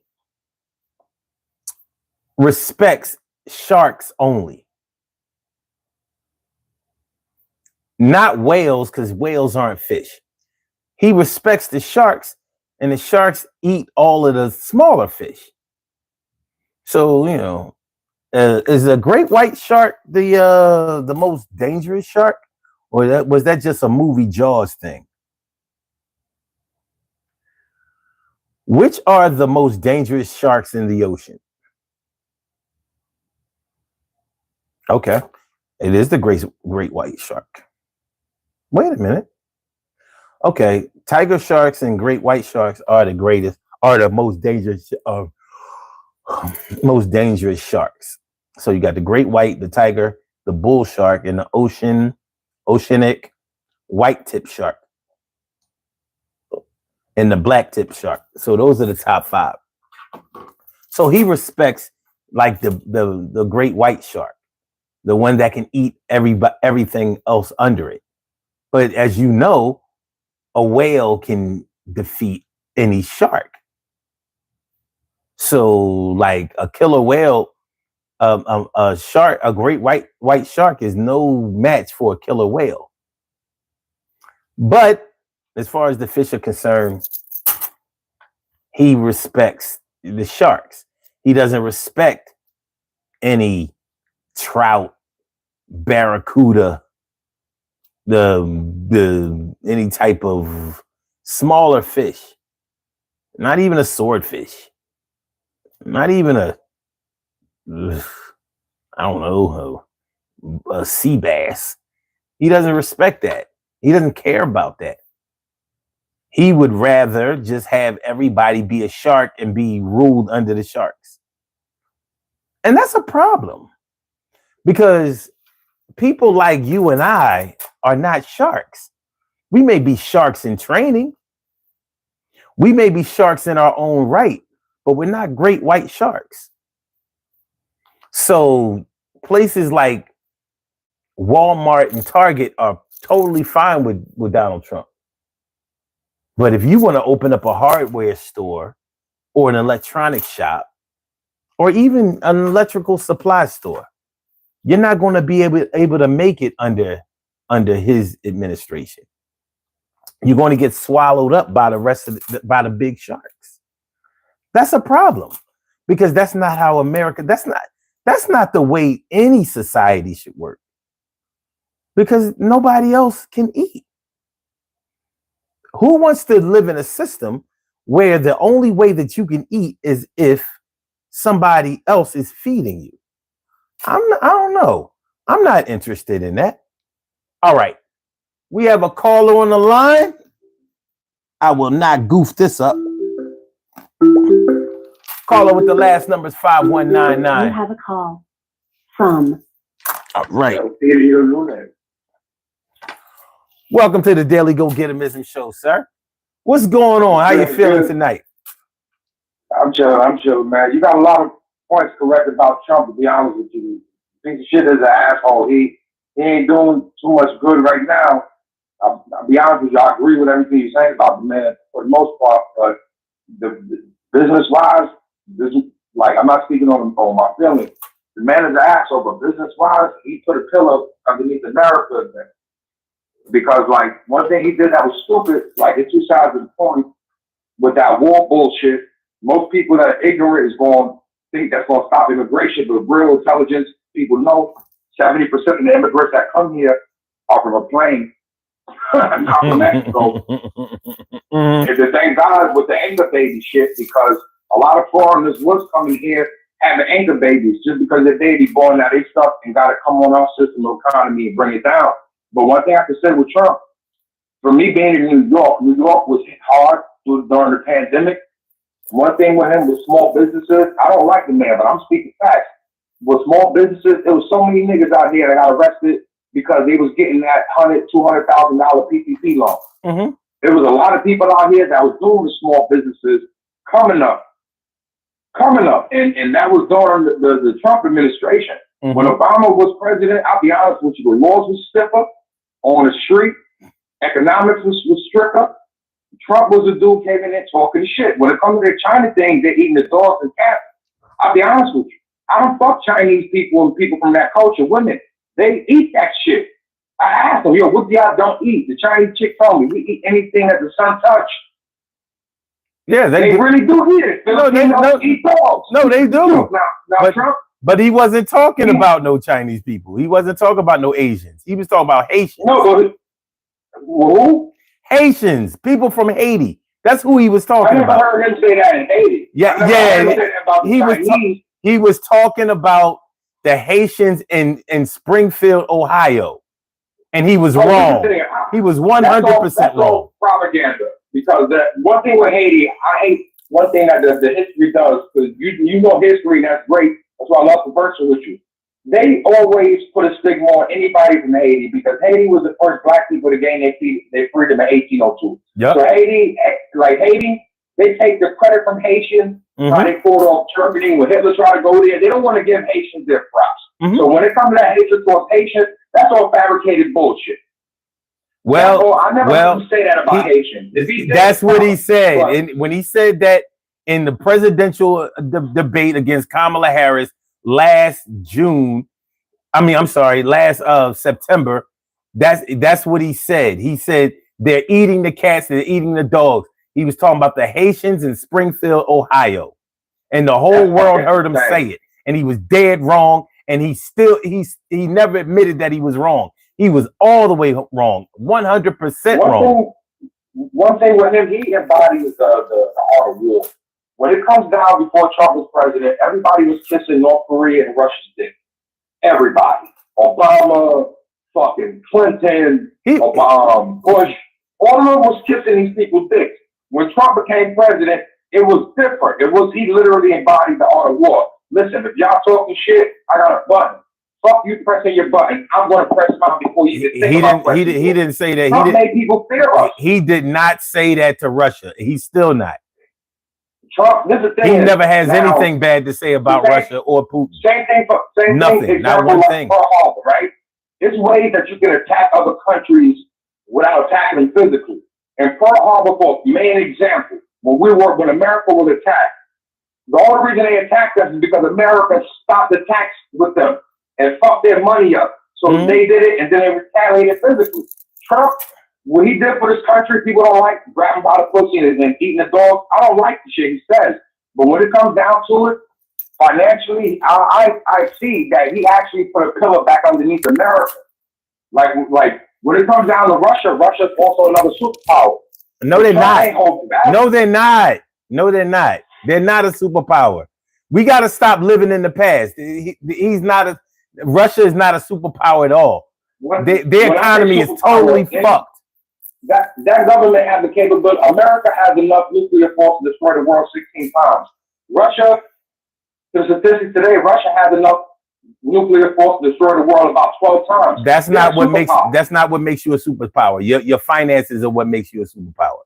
Speaker 1: respects sharks only. Not whales, because whales aren't fish. He respects the sharks, and the sharks eat all of the smaller fish. So, is a great white shark the most dangerous shark? Or was that just a movie Jaws thing? Which are the most dangerous sharks in the ocean? Okay. It is the great white shark. Wait a minute. Okay, tiger sharks and great white sharks are the most dangerous sharks. So you got the great white, the tiger, the bull shark, and the oceanic white tip shark, and the black tip shark. So those are the top 5. So he respects like the great white shark, the one that can eat everything else under it. But as you know, a whale can defeat any shark. So like a killer whale, a great white shark is no match for a killer whale. But as far as the fish are concerned, he respects the sharks. He doesn't respect any trout, barracuda, any type of smaller fish. Not even a swordfish. Not even a sea bass. He doesn't respect that. He doesn't care about that. He would rather just have everybody be a shark and be ruled under the sharks. And that's a problem, because people like you and I are not sharks. We may be sharks in training. We may be sharks in our own right, but we're not great white sharks. So places like Walmart and Target are totally fine with Donald Trump. But if you want to open up a hardware store or an electronic shop or even an electrical supply store, you're not going to be able to make it under his administration. You're going to get swallowed up by by the big sharks. That's a problem, because that's not how America, that's not the way any society should work, because nobody else can eat. Who wants to live in a system where the only way that you can eat is if somebody else is feeding you. I don't know. I'm not interested in that. All right. We have a caller on the line. I will not goof this up. Caller with the last number is 5199.
Speaker 3: You have a call from.
Speaker 1: All right. Welcome to the Daily Go Getimism Show, sir. What's going on? How you feeling tonight?
Speaker 2: I'm chilling, man. You got a lot of points correct about Trump, to be honest with you. Piece of shit is an asshole. He ain't doing too much good right now. I'll be honest with you, I agree with everything you're saying about the man for the most part, but the business-wise, like, I'm not speaking on my feelings. The man is an asshole, but business-wise, he put a pillow underneath America. Because, like, one thing he did that was stupid, like, it's two sides of the coin with that war bullshit. Most people that are ignorant is going to think that's going to stop immigration, but real intelligence people know 70% of the immigrants that come here are from a plane, not from Mexico. And to thank God with the anger baby shit, because a lot of foreigners was coming here having anger babies just because their baby born out of stuff and got to come on our system of economy and bring it down. But one thing I can say with Trump, for me being in New York was hit hard during the pandemic. One thing with him with small businesses, I don't like the man, but I'm speaking facts. With small businesses, there was so many niggas out here that got arrested because they was getting that $100,000, $200,000 PPP loan. Mm-hmm. There was a lot of people out here that was doing the small businesses coming up. And that was during the Trump administration. Mm-hmm. When Obama was president, I'll be honest with you, the laws was stiffer on the street. Economics was stricter. Trump was a dude came in there talking shit. When it comes to the China thing, they're eating the dogs and cats. I'll be honest with you. I don't fuck Chinese people and people from that culture, women. They eat that shit. I asked them, yo, what do y'all don't eat? The Chinese chick told me, we eat anything that the sun touch.
Speaker 1: Yeah,
Speaker 2: they really do eat it.
Speaker 1: No, they
Speaker 2: eat dogs.
Speaker 1: No, they do.
Speaker 2: Now Trump.
Speaker 1: But he wasn't talking about no Chinese people. He wasn't talking about no Asians. He was talking about Haitians.
Speaker 2: No, who?
Speaker 1: Haitians, people from Haiti. That's who he was talking about.
Speaker 2: I never heard him say that in Haiti.
Speaker 1: He was talking about the Haitians in Springfield, Ohio, and he was wrong. He was 100% wrong.
Speaker 2: Propaganda. Because one thing with Haiti, I hate one thing that the history does, because you know history, and that's great. That's why I love conversing with you. They always put a stigma on anybody from Haiti because Haiti was the first black people to gain their freedom in 1802. Yep. So Haiti, they take the credit from Haitians. Mm-hmm. How they pulled off Germany when Hitler tried to go there. They don't want to give Haitians their props. Mm-hmm. So when it comes to that hatred towards Haitians, that's all fabricated bullshit.
Speaker 1: Well,
Speaker 2: I never heard him say that about Haitians.
Speaker 1: That's what he said. And when he said that in the presidential debate against Kamala Harris last September, that's what he said. He said they're eating the cats, they're eating the dogs. He was talking about the Haitians in Springfield, Ohio. And the whole world heard him say it. And he was dead wrong. And he never admitted that he was wrong. He was all the way wrong, 100% wrong.
Speaker 2: One thing with him, he embodies the art of war. When it comes down before Trump was president, everybody was kissing North Korea and Russia's dick. Everybody. Obama, fucking Clinton, Bush, all of them was kissing these people's dicks. When Trump became president, it was different. He literally embodied the art of war. Listen, if y'all talking shit, I got a button. Fuck you pressing your button. I'm going to press mine before you even think about pressing.
Speaker 1: He didn't say that.
Speaker 2: Trump made people fear us.
Speaker 1: He did not say that to Russia. He's still not.
Speaker 2: Trump, this is the thing.
Speaker 1: He never has anything bad to say about Russia or Putin.
Speaker 2: Same thing.
Speaker 1: Nothing. Not one thing.
Speaker 2: Pearl Harbor, right? There's ways that you can attack other countries without attacking them physically. And Pearl Harbor, for main example, when America was attacked, the only reason they attacked us is because America stopped attacks with them and fucked their money up. So they did it, and then they retaliated physically. Trump, what he did for this country, people don't like grabbing by the pussy and eating the dog. I don't like the shit he says. But when it comes down to it, financially, I see that he actually put a pillar back underneath America. Like when it comes down to Russia, Russia's also another superpower.
Speaker 1: No, they're not.
Speaker 2: Ain't holding back.
Speaker 1: No, they're not. No, they're not. They're not a superpower. We got to stop living in the past. He's not a. Russia is not a superpower at all. Their economy is totally fucked.
Speaker 2: That government has the capability. America has enough nuclear force to destroy the world 16 times. Russia, the statistics today, Russia has enough nuclear force to destroy the world about 12 times.
Speaker 1: That's not what makes you a superpower. Your finances are what makes you a superpower.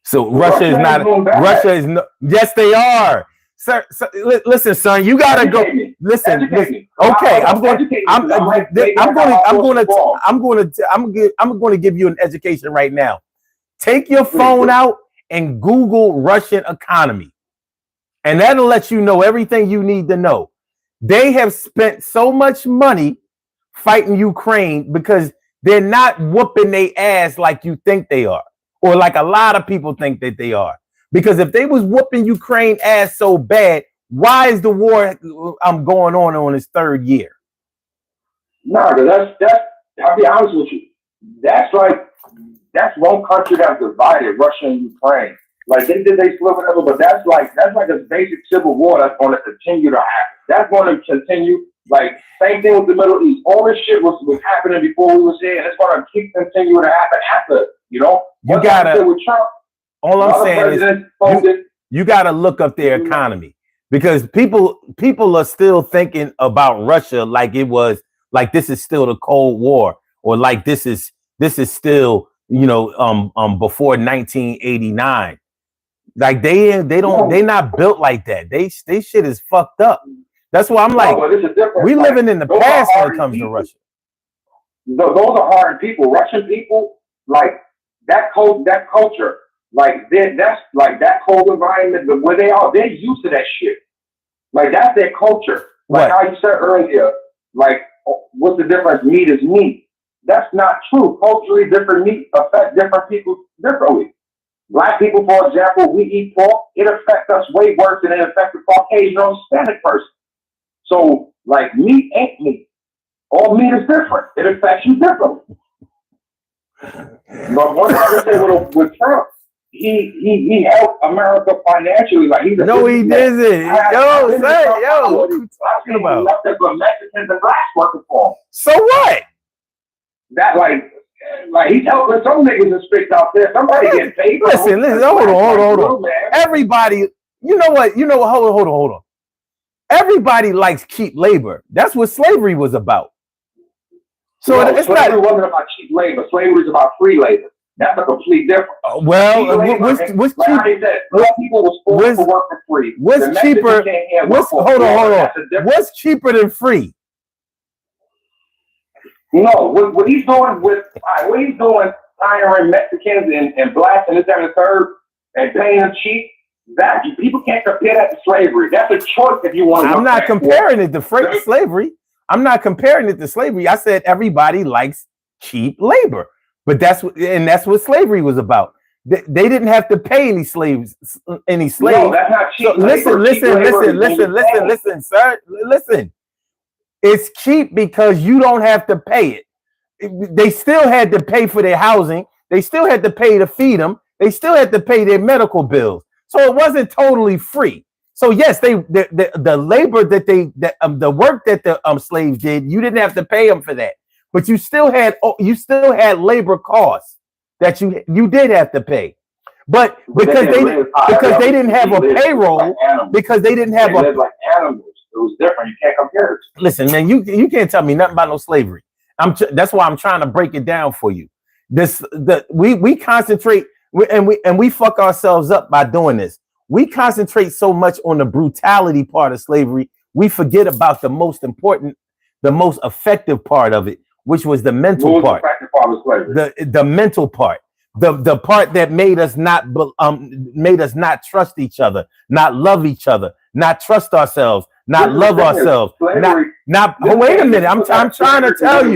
Speaker 1: So Russia is not. Russia is no. Yes, they are. Sir, listen, son, you gotta go. Listen. Okay, I'm going to give you an education right now. Take your phone out and Google Russian economy, and that'll let you know everything you need to know. They have spent so much money fighting Ukraine because they're not whooping their ass like you think they are, or like a lot of people think that they are. Because if they was whooping Ukraine ass so bad, why is the war going on its third year?
Speaker 2: No, that's. I'll be honest with you. That's one country that's divided, Russia and Ukraine. Like they split whatever, but that's like a basic civil war that's going to continue to happen. That's going to continue. Like same thing with the Middle East. All this shit was happening before we was here, and it's going to continue to happen after. You know,
Speaker 1: you gotta.
Speaker 2: With Trump,
Speaker 1: all I'm saying is you got to look up their economy, because people are still thinking about Russia like it was like this is still the Cold War, or like this is still before 1989. Like they're not built like that. They shit is fucked up. That's why I'm like, we living in the past when it comes to Russia.
Speaker 2: Those are hard people. Russian people, like that culture. Like that's like that cold environment, but where they are, they're used to that shit. Like that's their culture. Like how you said earlier, like what's the difference? Meat is meat. That's not true. Culturally, different meat affect different people differently. Black people, for example, we eat pork. It affects us way worse than it affects the Caucasian or Hispanic person. So, like, meat ain't meat. All meat is different. It affects you differently. But one thing I say with Trump, he helped America financially. Like he
Speaker 1: didn't. What are you talking about?
Speaker 2: Mexicans and blacks working for him.
Speaker 1: So what?
Speaker 2: That like he's helping some niggas and spit out there. Somebody getting paid.
Speaker 1: Listen. Hold on. Everybody, you know what? Hold on. Everybody likes cheap labor. That's what slavery was about. So
Speaker 2: slavery wasn't about cheap labor. Slavery was about free labor. That's a complete difference.
Speaker 1: What's cheaper?
Speaker 2: Black people was forced to work for free.
Speaker 1: What's cheaper? Hold on. What's cheaper than free?
Speaker 2: No, what he's doing hiring Mexicans and blacks and this, that, and the third, and paying them cheap. That people can't compare that to slavery. That's a choice if you want to.
Speaker 1: I'm not comparing it to slavery. I'm not comparing it to slavery. I said everybody likes cheap labor, but that's what slavery was about. They didn't have to pay any slaves.
Speaker 2: No, that's not cheap.
Speaker 1: So listen, sir. Listen. It's cheap because you don't have to pay it. They still had to pay for their housing. They still had to pay to feed them. They still had to pay their medical bills. So it wasn't totally free. So yes, the labor the work that the slaves did, you didn't have to pay them for that. But you still had labor costs that you did have to pay. But because they didn't have a payroll, because they didn't have
Speaker 2: like animals. It was different. You can't compare it.
Speaker 1: Listen, man, you can't tell me nothing about no slavery. That's why I'm trying to break it down for you. We concentrate and we fuck ourselves up by doing this. We concentrate so much on the brutality part of slavery, we forget about the most important, the most effective part of it, which was the mental part. The mental part. The part that made us not trust each other, not love each other, not trust ourselves, not love ourselves. Wait a minute. I'm trying to tell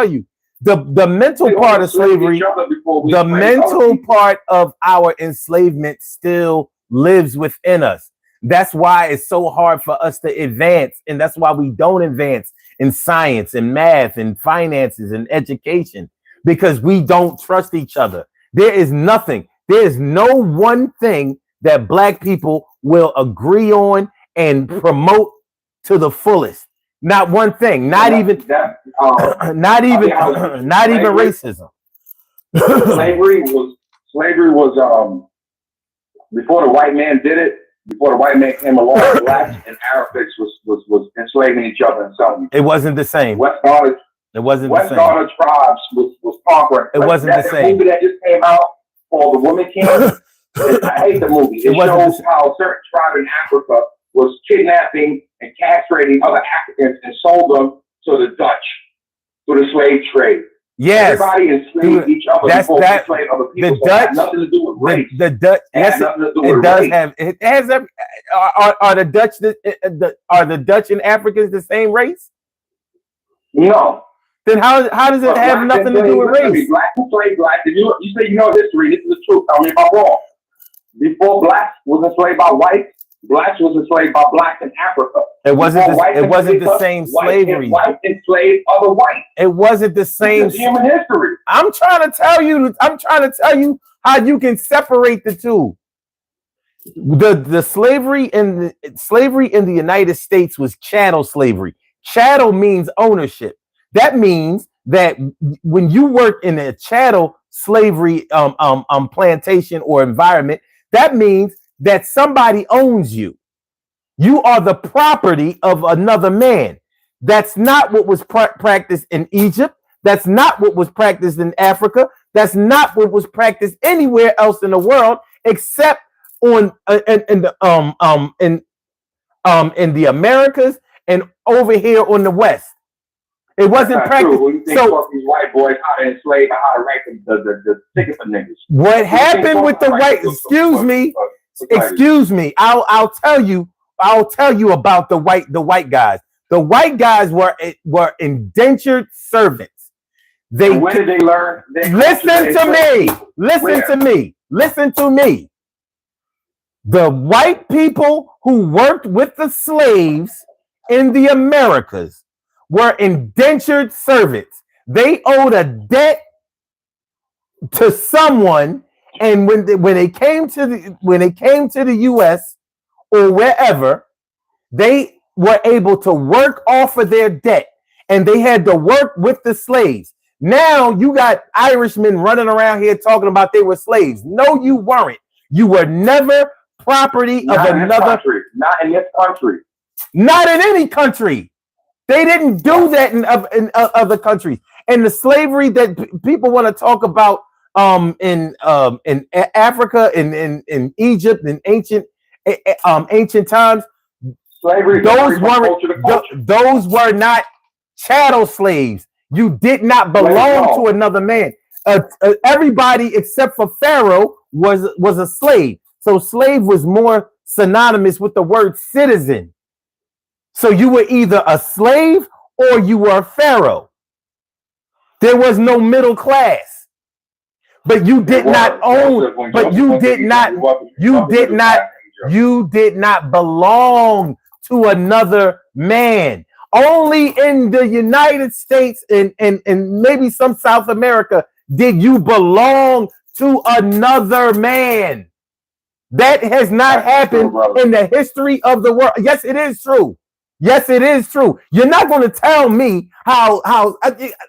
Speaker 1: you. The mental part of slavery, the mental part of our enslavement still lives within us. That's why it's so hard for us to advance, and that's why we don't advance in science and math and finances and education, because we don't trust each other. There is nothing. There is no one thing that black people will agree on and promote to the fullest. Not one thing. Not even not even racism.
Speaker 2: Slavery was before the white man did it. Before the white man came along, blacks and Arabics was enslaving each other and selling.
Speaker 1: It wasn't the same.
Speaker 2: West Garner tribes was conquering.
Speaker 1: It wasn't the same.
Speaker 2: The movie that just came out called The Woman King. I hate the movie. It shows how a certain tribe in Africa was kidnapping and castrating other Africans and sold them to the Dutch through the slave trade.
Speaker 1: Yes.
Speaker 2: Everybody enslaved each other before they enslaved other people.
Speaker 1: The Dutch,
Speaker 2: nothing to do with race.
Speaker 1: The Dutch, yes, it does have. It has. Are the Dutch are the Dutch and Africans the same race?
Speaker 2: No.
Speaker 1: Then how does it have nothing to do with race?
Speaker 2: Black enslaved black. You say you know history. This is the truth. Tell me if I'm wrong. Before blacks was enslaved by whites, blacks was enslaved by blacks in Africa. It wasn't
Speaker 1: the same slavery.
Speaker 2: Whites enslaved other whites.
Speaker 1: It wasn't the same.
Speaker 2: It's human history.
Speaker 1: I'm trying to tell you how you can separate the two. The slavery in the United States was chattel slavery. Chattel means ownership. That means that when you work in a chattel slavery plantation or environment, that means that somebody owns you. You are the property of another man. That's not what was practiced in Egypt. That's not what was practiced in Africa. That's not what was practiced anywhere else in the world except in the Americas and over here on the West. It wasn't practiced.
Speaker 2: So these white boys how to enslave and how to rank the ticket for niggas.
Speaker 1: What happened with the white? Excuse me. I'll tell you about the white guys. The white guys were indentured servants.
Speaker 2: When did they learn?
Speaker 1: Listen to me. The white people who worked with the slaves in the Americas were indentured servants. They owed a debt to someone, and when they came to the U.S. or wherever, they were able to work off of their debt, and they had to work with the slaves. Now you got Irishmen running around here talking about they were slaves. No, you weren't. You were never property of another.
Speaker 2: Not in this country.
Speaker 1: Not in any country. They didn't do that in other countries. And the slavery that people want to talk about in Africa, in Egypt, in ancient times,
Speaker 2: slavery.
Speaker 1: Those were not chattel slaves. You did not belong to another man. Everybody except for Pharaoh was a slave. So slave was more synonymous with the word citizen. So you were either a slave or you were a pharaoh. There was no middle class. But you did not own, but you did not belong to another man. Only in the United States and maybe some South America did you belong to another man. That has not happened in the history of the world. Yes, it is true. Yes, it is true. You're not going to tell me how.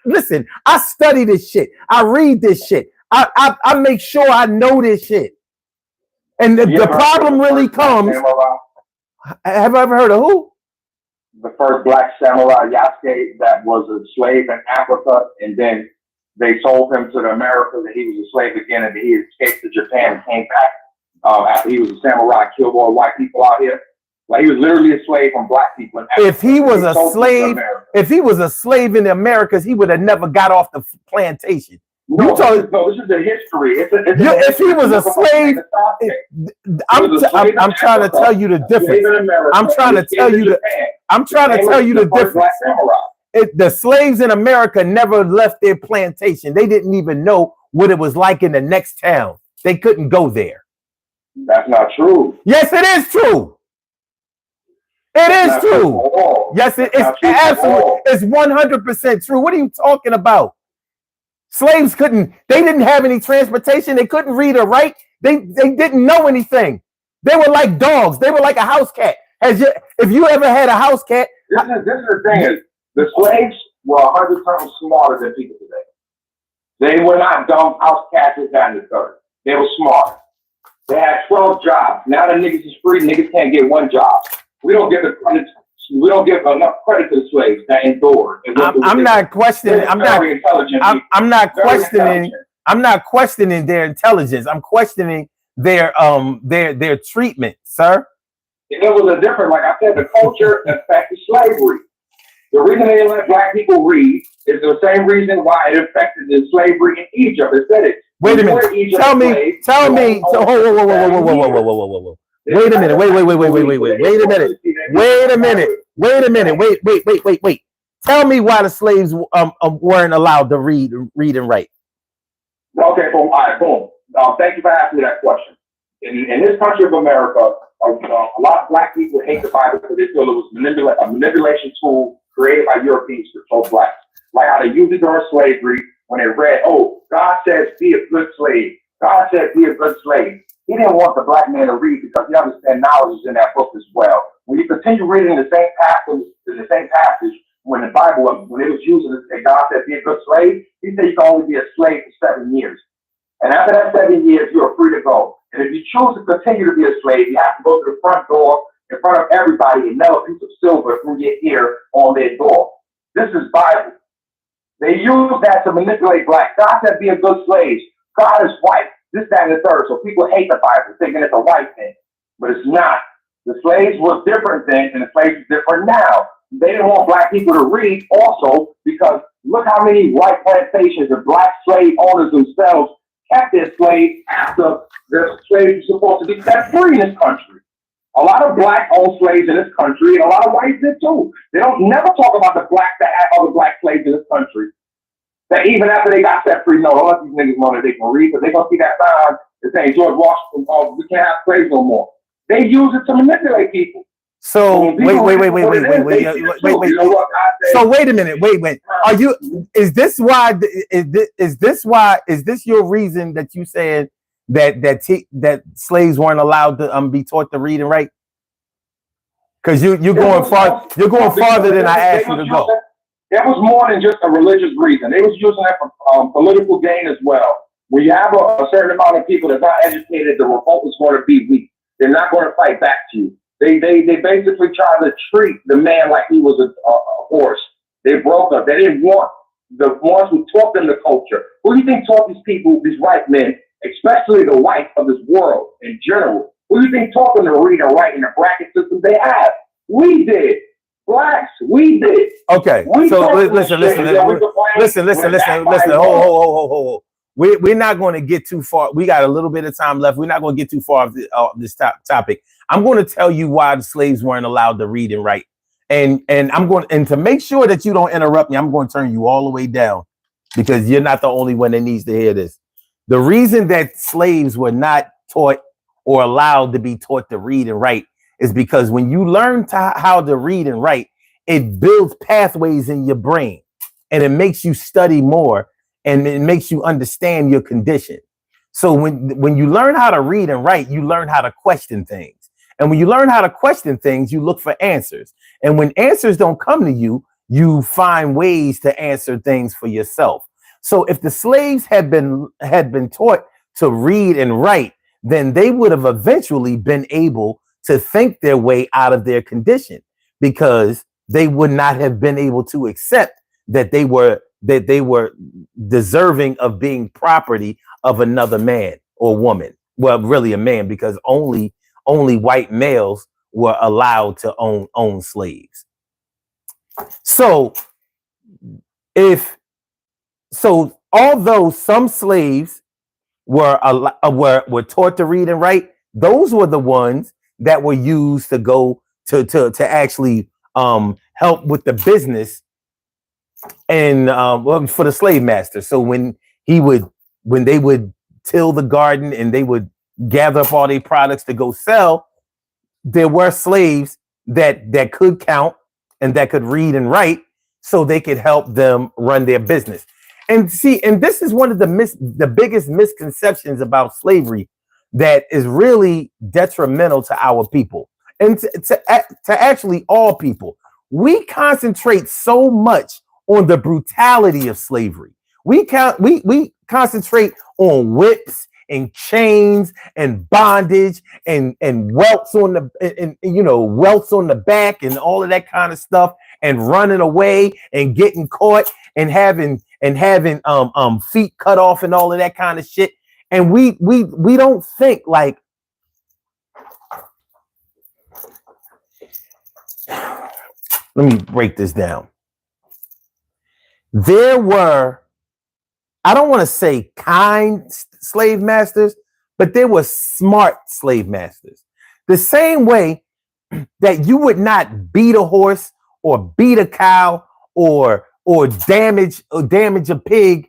Speaker 1: Listen, I study this shit. I read this shit. I make sure I know this shit. And the problem really comes. Have I ever heard of who?
Speaker 2: The first black samurai, Yasuke, that was a slave in Africa, and then they sold him to the Americas, and he was a slave again, and he escaped to Japan and came back after he was a samurai, killed all white people out here. Like he was literally a slave from black people.
Speaker 1: If he was a slave in the Americas, he would have never got off the plantation.
Speaker 2: No, this is the history.
Speaker 1: If he was a slave, I'm trying to tell you the difference. I'm trying to tell you the difference. The slaves in America never left their plantation. They didn't even know what it was like in the next town. They couldn't go there.
Speaker 2: That's not true.
Speaker 1: Yes, it is true. It is true. Yes, it's absolutely. It's 100% true. What are you talking about? Slaves they didn't have any transportation. They couldn't read or write. They didn't know anything. They were like dogs. They were like a house cat. If you ever had a house cat.
Speaker 2: This is the thing is, the slaves were 100 times smarter than people today. They were not dumb house cats with that in the third. They were smart. They had 12 jobs. Now the niggas is free. Niggas can't get one job. We don't give the credit. We don't give enough credit to the slaves that endured.
Speaker 1: I'm not questioning. I'm not questioning. I'm not questioning their intelligence. I'm questioning their treatment, sir.
Speaker 2: It was a different, like I said, the culture affected slavery. The reason they didn't let black people read is the same reason why it affected the slavery in Egypt. It said it.
Speaker 1: Wait a minute. Tell me. Whoa. Wait a minute. Wait a minute. Wait. Tell me why the slaves weren't allowed to read and write.
Speaker 2: Okay, boom. All right, boom. Thank you for asking me that question. In this country of America, a lot of black people hate the Bible because they feel it was a manipulation tool created by Europeans to control blacks. Like how they used it during slavery when they read, oh, God says be a good slave. God said be a good slave. He didn't want the black man to read because he understands knowledge is in that book as well. When you continue reading the same passage, when the Bible, when it was used to say God said be a good slave, he said you can only be a slave for 7 years. And after that 7 years, you are free to go. And if you choose to continue to be a slave, you have to go to the front door in front of everybody and nail a piece of silver through your ear on their door. This is Bible. They use that to manipulate blacks. God said be a good slave. God is white. This, that, and the third. So people hate the Bible, thinking it's a white thing. But it's not. The slaves were different then, and the slaves are different now. They didn't want black people to read also because look how many white plantations and black slave owners themselves kept their slaves after their slaves were supposed to be set free in this country. A lot of black owned slaves in this country, and a lot of whites did too. They don't never talk about the blacks that had other black slaves in this country. That even after they got set free, no, don't let these niggas know that they can read, because they're going to see that sign that saying George Washington, oh, we can't have slaves no more. They use it to manipulate people.
Speaker 1: So wait. So wait a minute. Wait. Is this your reason that you said that slaves weren't allowed to be taught to read and write? Because you're going farther than I asked you to go.
Speaker 2: That was more than just a religious reason. They was using that for political gain as well. When you have a certain amount of people that's not educated, the revolt is going to be weak. They're not going to fight back to you. They basically try to treat the man like he was a horse. They broke up. They didn't want the ones who taught them the culture. Who do you think taught these people, these white men, especially the whites of this world in general? Who do you think taught them to read and write in the bracket system they have? We did. Blacks, we did.
Speaker 1: Okay. So listen. Hold. We're not going to get too far. We got a little bit of time left. We're not going to get too far of this topic. I'm going to tell you why the slaves weren't allowed to read and write. And to make sure that you don't interrupt me, I'm going to turn you all the way down because you're not the only one that needs to hear this. The reason that slaves were not taught or allowed to be taught to read and write is because when you learn how to read and write, it builds pathways in your brain and it makes you study more and it makes you understand your condition. So when you learn how to read and write, you learn how to question things. And when you learn how to question things, you look for answers. And when answers don't come to you, you find ways to answer things for yourself. So if the slaves had been taught to read and write, then they would have eventually been able to think their way out of their condition, because they would not have been able to accept that they were deserving of being property of another man or woman. Well, really a man, because only white males were allowed to own slaves. So although some slaves were taught to read and write, those were the ones that were used to go to actually help with the business and for the slave master. So when they would till the garden and they would gather up all their products to go sell, there were slaves that could count and that could read and write, so they could help them run their business. And see, and this is one of the biggest misconceptions about slavery that is really detrimental to our people and to actually all people. We concentrate so much on the brutality of slavery. We concentrate on whips and chains and bondage and welts on the and welts on the back and all of that kind of stuff and running away and getting caught and having feet cut off and all of that kind of shit. And we don't think like, let me break this down. There were, I don't want to say kind slave masters, but there were smart slave masters. The same way that you would not beat a horse or beat a cow or damage a pig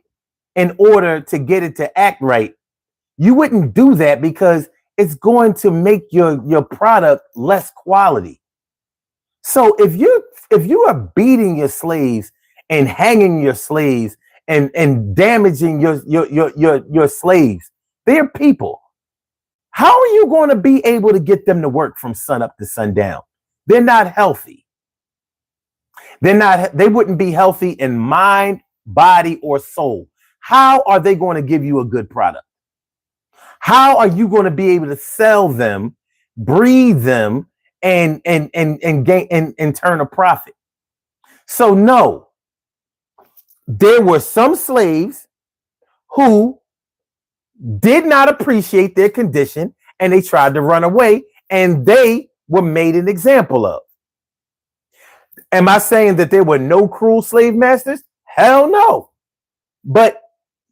Speaker 1: in order to get it to act right. You wouldn't do that because it's going to make your product less quality. So if you are beating your slaves and hanging your slaves and damaging your slaves, they're people. How are you going to be able to get them to work from sun up to sundown? They're not healthy. They wouldn't be healthy in mind, body, or soul. How are they going to give you a good product? How are you going to be able to sell them, breed them, and gain and turn a profit? So no, there were some slaves who did not appreciate their condition and they tried to run away and they were made an example of. Am I saying that there were no cruel slave masters? Hell no. But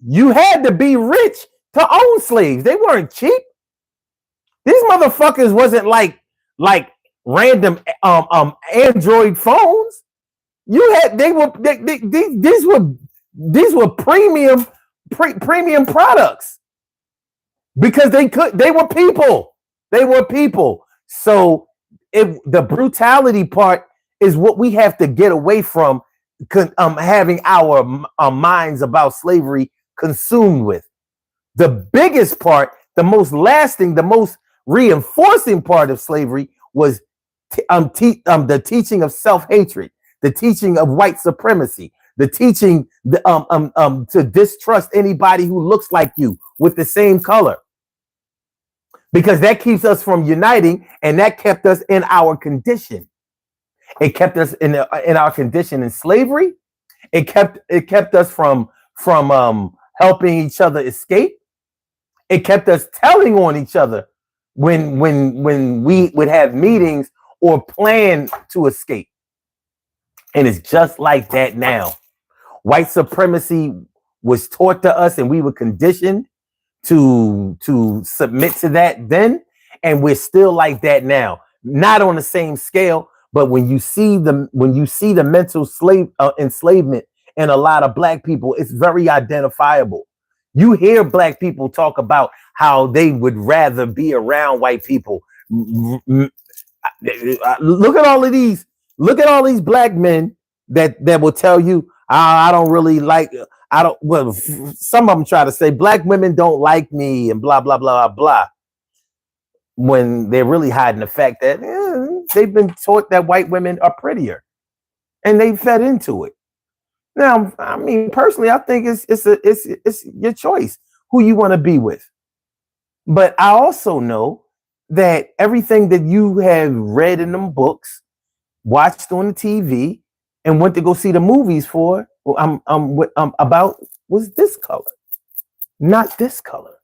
Speaker 1: you had to be rich to own slaves. They weren't cheap. These motherfuckers wasn't like random Android phones. These were premium products because they were people. They were people. So the brutality part is what we have to get away from, having our minds about slavery consumed with. The biggest part, the most lasting, the most reinforcing part of slavery was the teaching of self-hatred, the teaching of white supremacy, the teaching to distrust anybody who looks like you with the same color, because that keeps us from uniting, and that kept us in our condition. It kept us in our condition in slavery. It kept us from helping each other escape. It kept us telling on each other when we would have meetings or plan to escape. And it's just like that now. White supremacy was taught to us and we were conditioned to submit to that then, and we're still like that now. Not on the same scale, but when you see the mental enslavement in a lot of black people, it's very identifiable. You hear black people talk about how they would rather be around white people. Look at all these black men that will tell you, I don't really like, well, some of them try to say black women don't like me and blah, blah, blah, blah, when they're really hiding the fact that they've been taught that white women are prettier and they fed into it. Now, I mean, personally, I think it's your choice who you want to be with. But I also know that everything that you have read in them books, watched on the TV, and went to go see the movies for, about, was this color, not this color.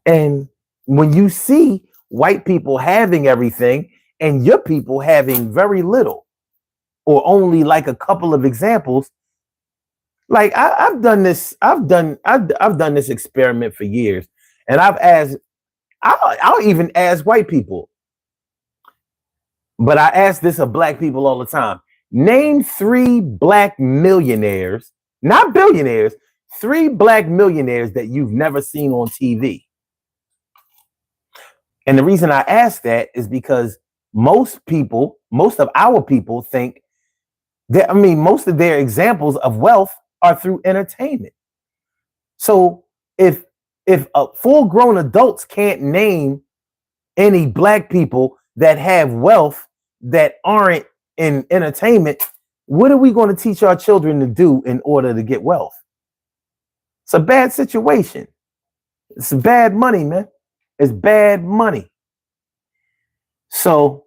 Speaker 1: And when you see white people having everything and your people having very little, or only like a couple of examples, like I've done this experiment for years, and I'll even ask white people, but I ask this of black people all the time. Name 3 black millionaires, not billionaires, 3 black millionaires that you've never seen on TV. And the reason I ask that is because most of our people think that, most of their examples of wealth are through entertainment. So if full-grown adults can't name any black people that have wealth that aren't in entertainment, what are we going to teach our children to do in order to get wealth? It's a bad situation. It's bad money, man. It's bad money. So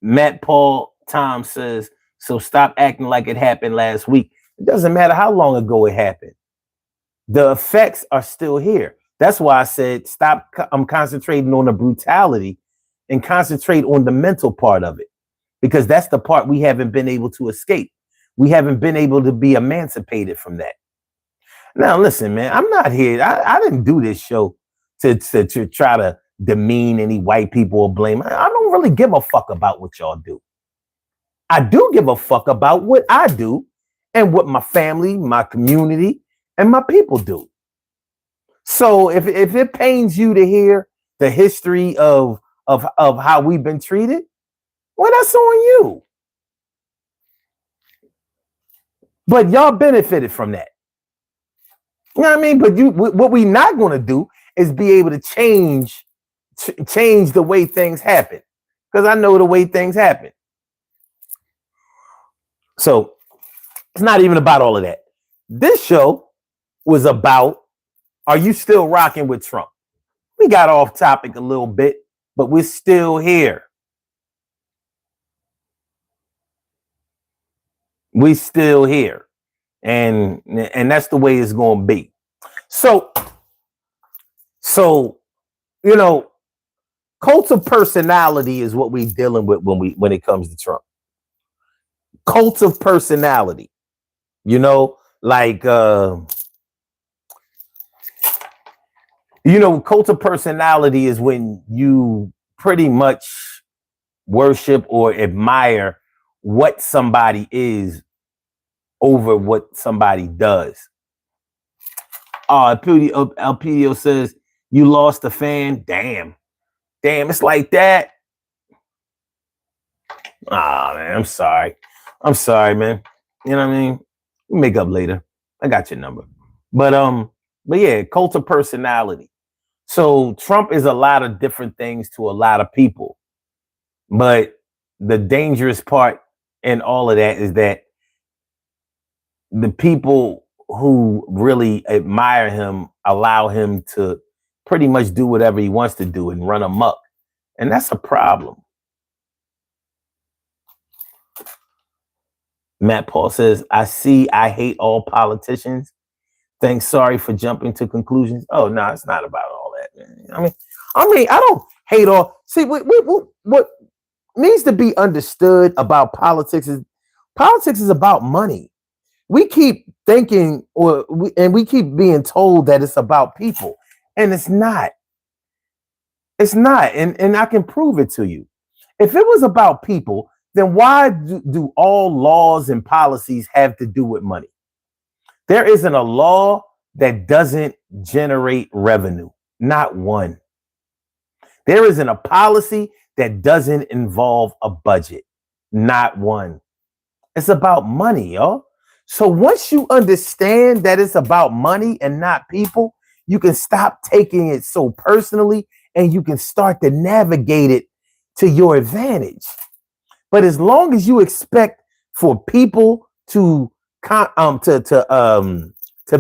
Speaker 1: Matt Paul Tom says, so stop acting like it happened last week. It doesn't matter how long ago it happened. The effects are still here. That's why I said stop. I'm concentrating on the brutality and concentrate on the mental part of it, because that's the part we haven't been able to escape. We haven't been able to be emancipated from that. Now, listen, man, I'm not here. I didn't do this show to try to demean any white people or blame. I don't really give a fuck about what y'all do. I do give a fuck about what I do and what my family, my community, and my people do. So if it pains you to hear the history of how we've been treated, well, that's on you. But y'all benefited from that. You know what I mean? But what we not going to do is be able to change the way things happen, because I know the way things happen. So it's not even about all of that. This show was about, are you still rocking with Trump? We got off topic a little bit, but we're still here. We still here. And that's the way it's going to be. So, you know, cult of personality is what we're dealing with when it comes to Trump. Cult of personality, you know, like, cult of personality is when you pretty much worship or admire what somebody is over what somebody does. Elpidio says, you lost a fan. Damn, it's like that. Man, I'm sorry, man. You know what I mean? We'll make up later. I got your number. But yeah, cult of personality. So Trump is a lot of different things to a lot of people. But the dangerous part in all of that is that the people who really admire him allow him to pretty much do whatever he wants to do and run amok. And that's a problem. Matt Paul says, I hate all politicians. Thanks. Sorry for jumping to conclusions. Oh, no, it's not about all that, man. I mean, I don't hate all. See, what needs to be understood about politics is about money. We keep thinking, we keep being told that it's about people, and it's not. It's not, and I can prove it to you. If it was about people, then why do all laws and policies have to do with money? There isn't a law that doesn't generate revenue. Not one. There isn't a policy that doesn't involve a budget. Not one. It's about money, y'all. So once you understand that it's about money and not people, you can stop taking it so personally and you can start to navigate it to your advantage. But as long as you expect for people to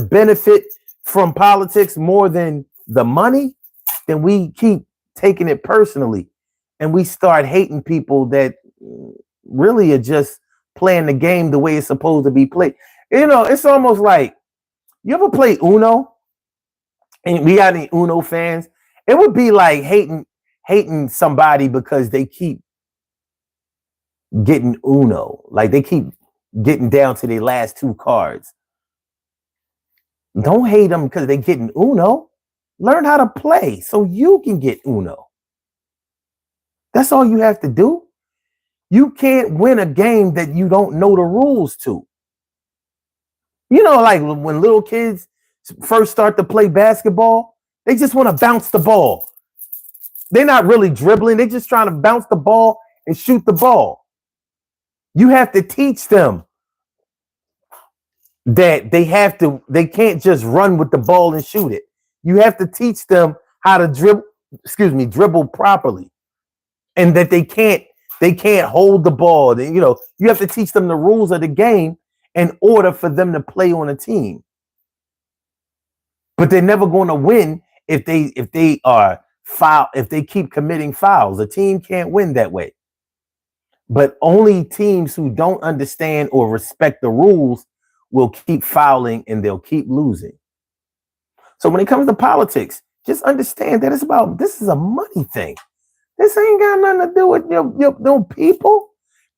Speaker 1: benefit from politics more than the money, then we keep taking it personally, and we start hating people that really are just playing the game the way it's supposed to be played. You know, it's almost like, you ever play Uno? And we got any Uno fans? It would be like hating somebody because they keep getting Uno, like they keep getting down to their last two cards. Don't hate them because they're getting Uno. Learn how to play so you can get Uno. That's all you have to do. You can't win a game that you don't know the rules to. You know, like when little kids first start to play basketball, they just want to bounce the ball. They're not really dribbling. They're just trying to bounce the ball and shoot the ball. You have to teach them that they can't just run with the ball and shoot it. You have to teach them how to dribble properly, and that they can't hold the ball. You have to teach them the rules of the game in order for them to play on a team. But they're never going to win if they keep committing fouls. A team can't win that way. But only teams who don't understand or respect the rules will keep fouling, and they'll keep losing. So when it comes to politics, just understand that this is a money thing. This ain't got nothing to do with your people.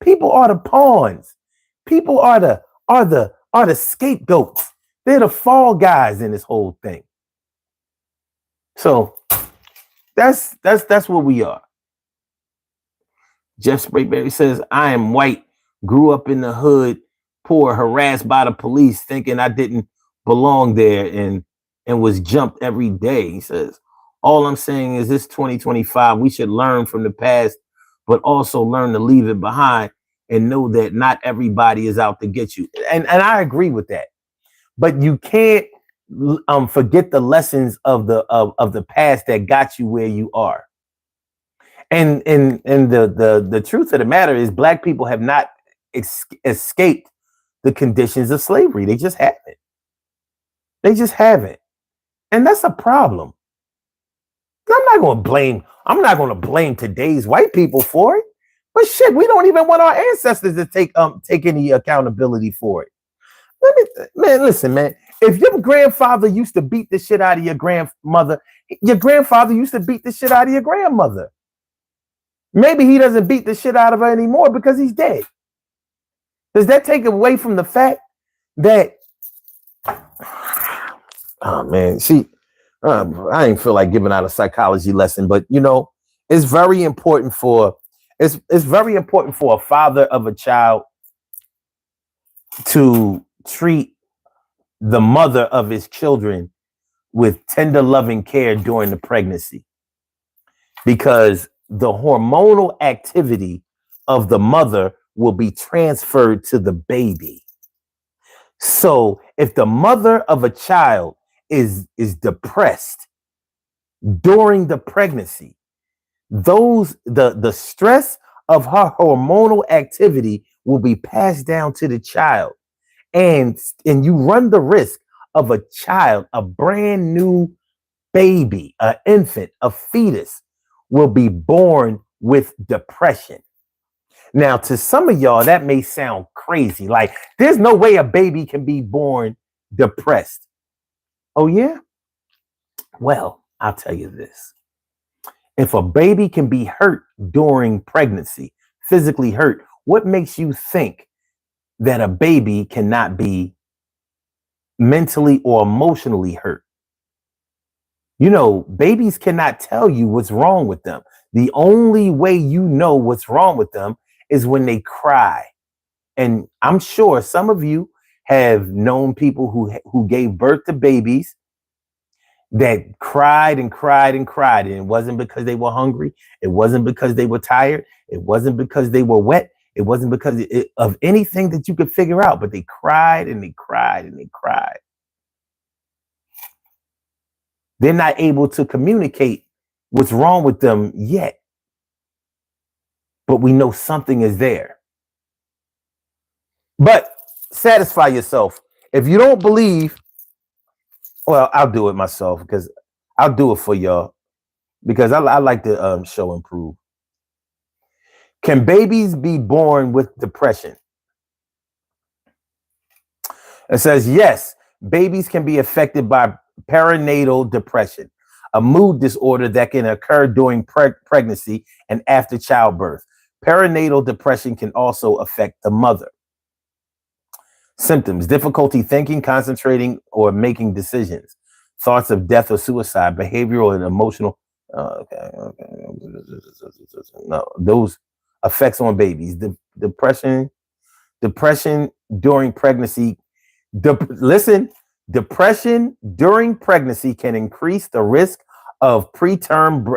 Speaker 1: People are the pawns. People are the scapegoats. They're the fall guys in this whole thing. So that's what we are. Jeff Sprayberry says, I am white, grew up in the hood, poor, harassed by the police, thinking I didn't belong there and was jumped every day. He says, all I'm saying is this 2025, we should learn from the past, but also learn to leave it behind and know that not everybody is out to get you. And I agree with that. But you can't forget the lessons of the past that got you where you are. And the truth of the matter is, Black people have not escaped the conditions of slavery. They just haven't. They just haven't. And that's a problem. I'm not going to blame today's white people for it. But shit, we don't even want our ancestors to take any accountability for it. Listen, man. If your grandfather used to beat the shit out of your grandmother, your grandfather used to beat the shit out of your grandmother. Maybe he doesn't beat the shit out of her anymore because he's dead. Does that take away from the fact that, oh man, I ain't feel like giving out a psychology lesson, but it's very important for a father of a child to treat the mother of his children with tender, loving care during the pregnancy, because the hormonal activity of the mother will be transferred to the baby. So if the mother of a child is depressed during the pregnancy, the stress of her hormonal activity will be passed down to the child, and you run the risk of a child, a brand new baby, an infant, a fetus, will be born with depression. Now, to some of y'all, that may sound crazy. Like, there's no way a baby can be born depressed. Oh, yeah? Well, I'll tell you this. If a baby can be hurt during pregnancy, physically hurt, what makes you think that a baby cannot be mentally or emotionally hurt? Babies cannot tell you what's wrong with them. The only way you know what's wrong with them is when they cry. And I'm sure some of you have known people who gave birth to babies that cried and cried and cried. And it wasn't because they were hungry. It wasn't because they were tired. It wasn't because they were wet. It wasn't because of anything that you could figure out, but they cried and they cried and they cried. They're not able to communicate what's wrong with them yet. But we know something is there. But satisfy yourself. If you don't believe, well, I'll do it myself, because I'll do it for y'all, because I like to show and prove. Can babies be born with depression? It says, yes, babies can be affected by perinatal depression, a mood disorder that can occur during pregnancy and after childbirth. Perinatal depression can also affect the mother. Symptoms: difficulty thinking, concentrating, or making decisions. Thoughts of death or suicide, behavioral and emotional. No, those effects on babies. Depression during pregnancy. Depression during pregnancy can increase the risk of preterm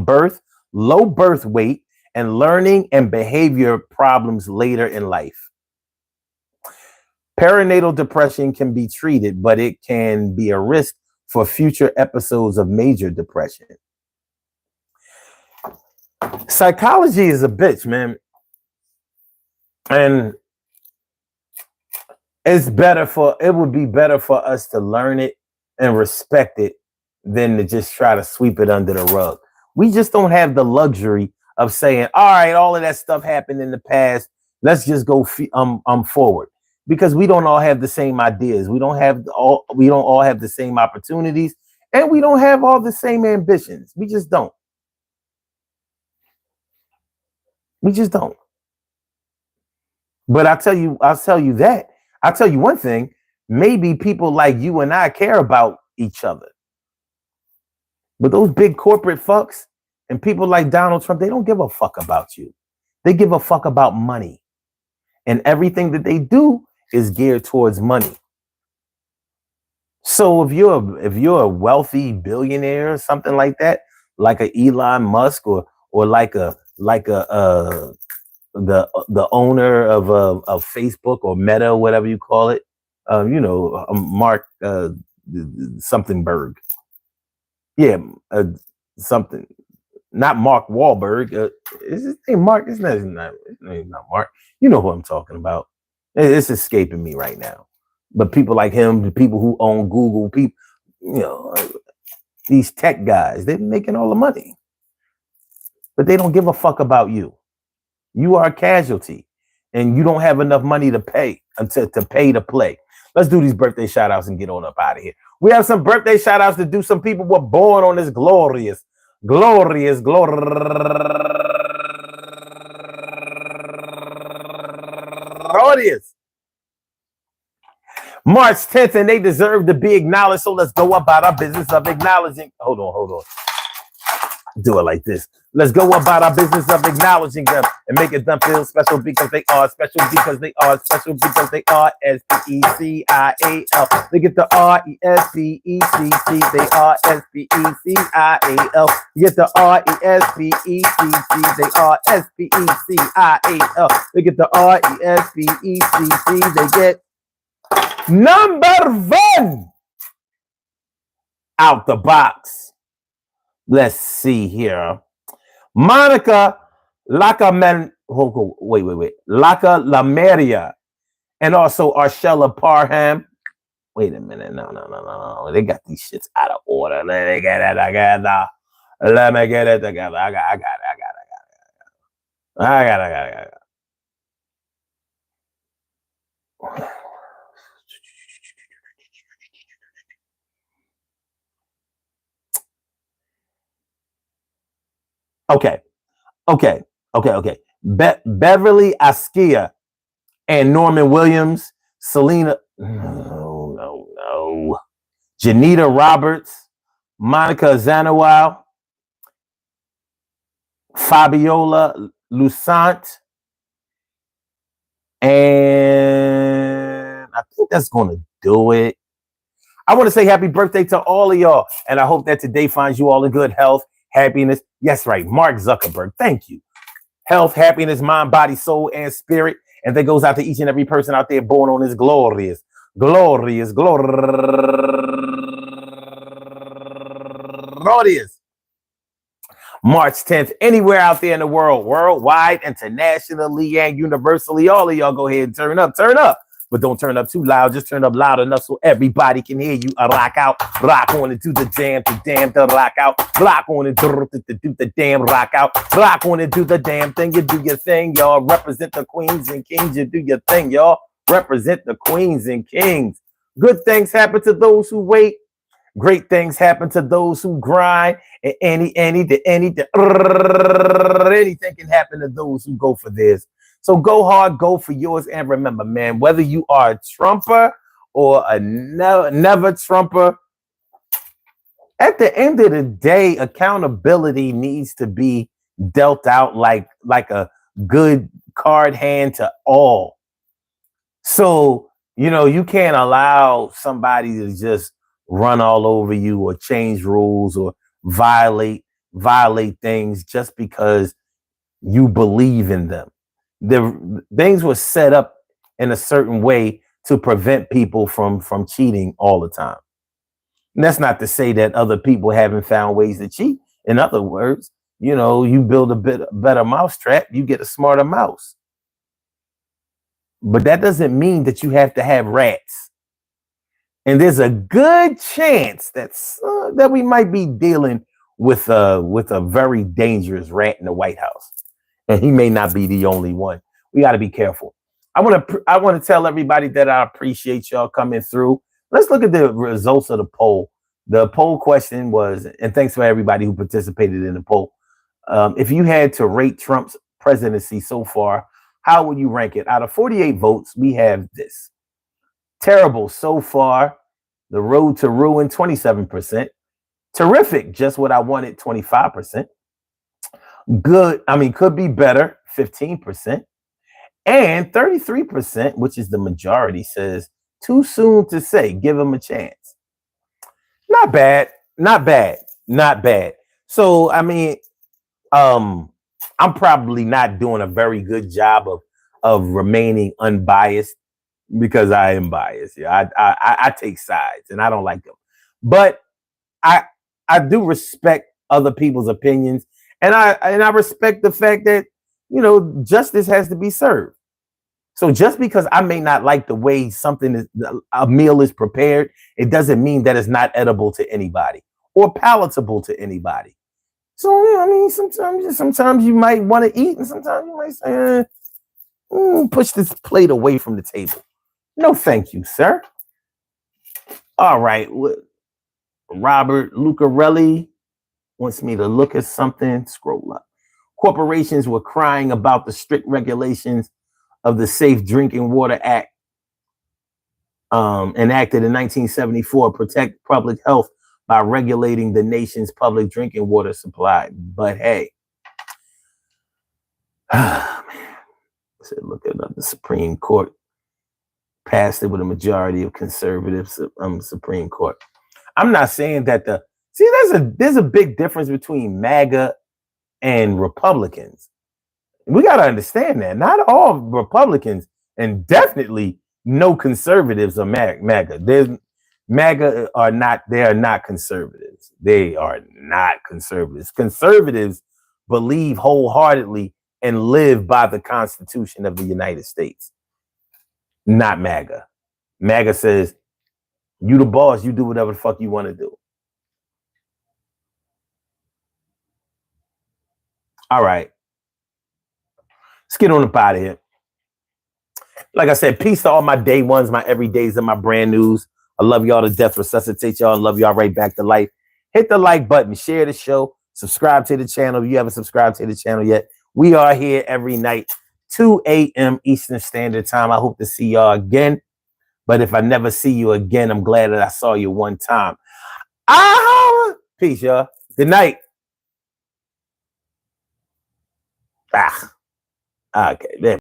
Speaker 1: birth, low birth weight, and learning and behavior problems later in life. Perinatal depression can be treated, but it can be a risk for future episodes of major depression. Psychology is a bitch, man. And it would be better for us to learn it and respect it than to just try to sweep it under the rug. We just don't have the luxury of saying, all right, all of that stuff happened in the past. Let's just go forward, because we don't all have the same ideas. We don't all have the same opportunities, and we don't have all the same ambitions. We just don't. We just don't. But I'll tell you one thing, maybe people like you and I care about each other. But those big corporate fucks and people like Donald Trump, they don't give a fuck about you. They give a fuck about money. And everything that they do is geared towards money. So if you're a wealthy billionaire or something like that, like a Elon Musk or like the owner of Facebook or Meta, whatever you call it, Mark something Berg. Yeah, something, not Mark Wahlberg. Is his name Mark? His name not Mark. You know who I'm talking about. It's escaping me right now. But people like him, the people who own Google, people, these tech guys, they're making all the money. But they don't give a fuck about you. You are a casualty, and you don't have enough money to pay to play. Let's do these birthday shout outs and get on up out of here. We have some birthday shout outs to do. Some people were born on this glorious March 10th, and they deserve to be acknowledged. So let's go about our business of acknowledging. Hold on. Do it like this. Let's go about our business of acknowledging them and make them feel special because they are special because they are special because they are S-P-E-C-I-A-L. They get the R-E-S-P-E-C-T. They are S-P-E-C-I-A-L. You get the R-E-S-P-E-C-T. They are S-P-E-C-I-A-L. They get the R-E-S-P-E-C-T. They get number 1 out the box. Let's see here. Monica Laca Lameria, and also Arshella Parham. Wait a minute. No. They got these shits out of order. Let me get it together. I got it. Okay. Beverly Askia and Norman Williams, Selena, no. Janita Roberts, Monica Zanawal, Fabiola Lucant, and I think that's going to do it. I want to say happy birthday to all of y'all, and I hope that today finds you all in good health, happiness. Yes, right. Mark Zuckerberg. Thank you. Health, happiness, mind, body, soul, and spirit. And that goes out to each and every person out there born on this glorious March 10th. Anywhere out there in the world, worldwide, internationally, and universally, all of y'all go ahead and turn up. But don't turn up too loud. Just turn up loud enough so everybody can hear you. Rock out, rock on and do the damn, to rock out. Rock on and do the damn, rock out. Rock on and do the damn thing. You do your thing, y'all. Represent the queens and kings. You do your thing, y'all. Represent the queens and kings. Good things happen to those who wait. Great things happen to those who grind. And anything can happen to those who go for this. So go hard, go for yours, and remember, man, whether you are a Trumper or a never Trumper, at the end of the day, accountability needs to be dealt out like a good card hand to all. So, you can't allow somebody to just run all over you or change rules or violate things just because you believe in them. The things were set up in a certain way to prevent people from cheating all the time. And that's not to say that other people haven't found ways to cheat. In other words, you build a better mousetrap, you get a smarter mouse. But that doesn't mean that you have to have rats. And there's a good chance that we might be dealing with a very dangerous rat in the White House, and he may not be the only one. We got to be careful. I want to tell everybody that I appreciate y'all coming through. Let's look at the results of the poll. The poll question was, and thanks for everybody who participated in the poll. If you had to rate Trump's presidency so far, how would you rank it? Out of 48 votes, we have this. Terrible so far. The road to ruin, 27%. Terrific, just what I wanted, 25%. Good, could be better, 15%. And 33%, which is the majority, says too soon to say, give him a chance. Not bad, not bad, not bad. So, I'm probably not doing a very good job of remaining unbiased because I am biased. Yeah, I take sides and I don't like them, but I do respect other people's opinions, and I respect the fact that justice has to be served. So just because I may not like the way a meal is prepared, it doesn't mean that it's not edible to anybody or palatable to anybody. So sometimes you might want to eat, and sometimes you might say, push this plate away from the table. No, thank you, sir. All right. Robert Lucarelli wants me to look at something. Scroll up. Corporations were crying about the strict regulations of the Safe Drinking Water Act, enacted in 1974, protect public health by regulating the nation's public drinking water supply. But hey, man, look at the Supreme Court passed it with a majority of conservatives. Supreme Court. I'm not saying that there's a big difference between MAGA and Republicans. We got to understand that not all Republicans, and definitely no conservatives are MAGA. MAGA are not conservatives. They are not conservatives. Conservatives believe wholeheartedly and live by the Constitution of the United States. Not MAGA. MAGA says, you the boss, you do whatever the fuck you want to do. All right. Let's get on up out of here. Like I said, peace to all my day ones, my everydays, and my brand news. I love y'all to death, resuscitate y'all, and love y'all right back to life. Hit the like button, share the show, subscribe to the channel if you haven't subscribed to the channel yet. We are here every night, 2 a.m. Eastern Standard Time. I hope to see y'all again. But if I never see you again, I'm glad that I saw you one time. Peace, y'all. Good night. Okay, there.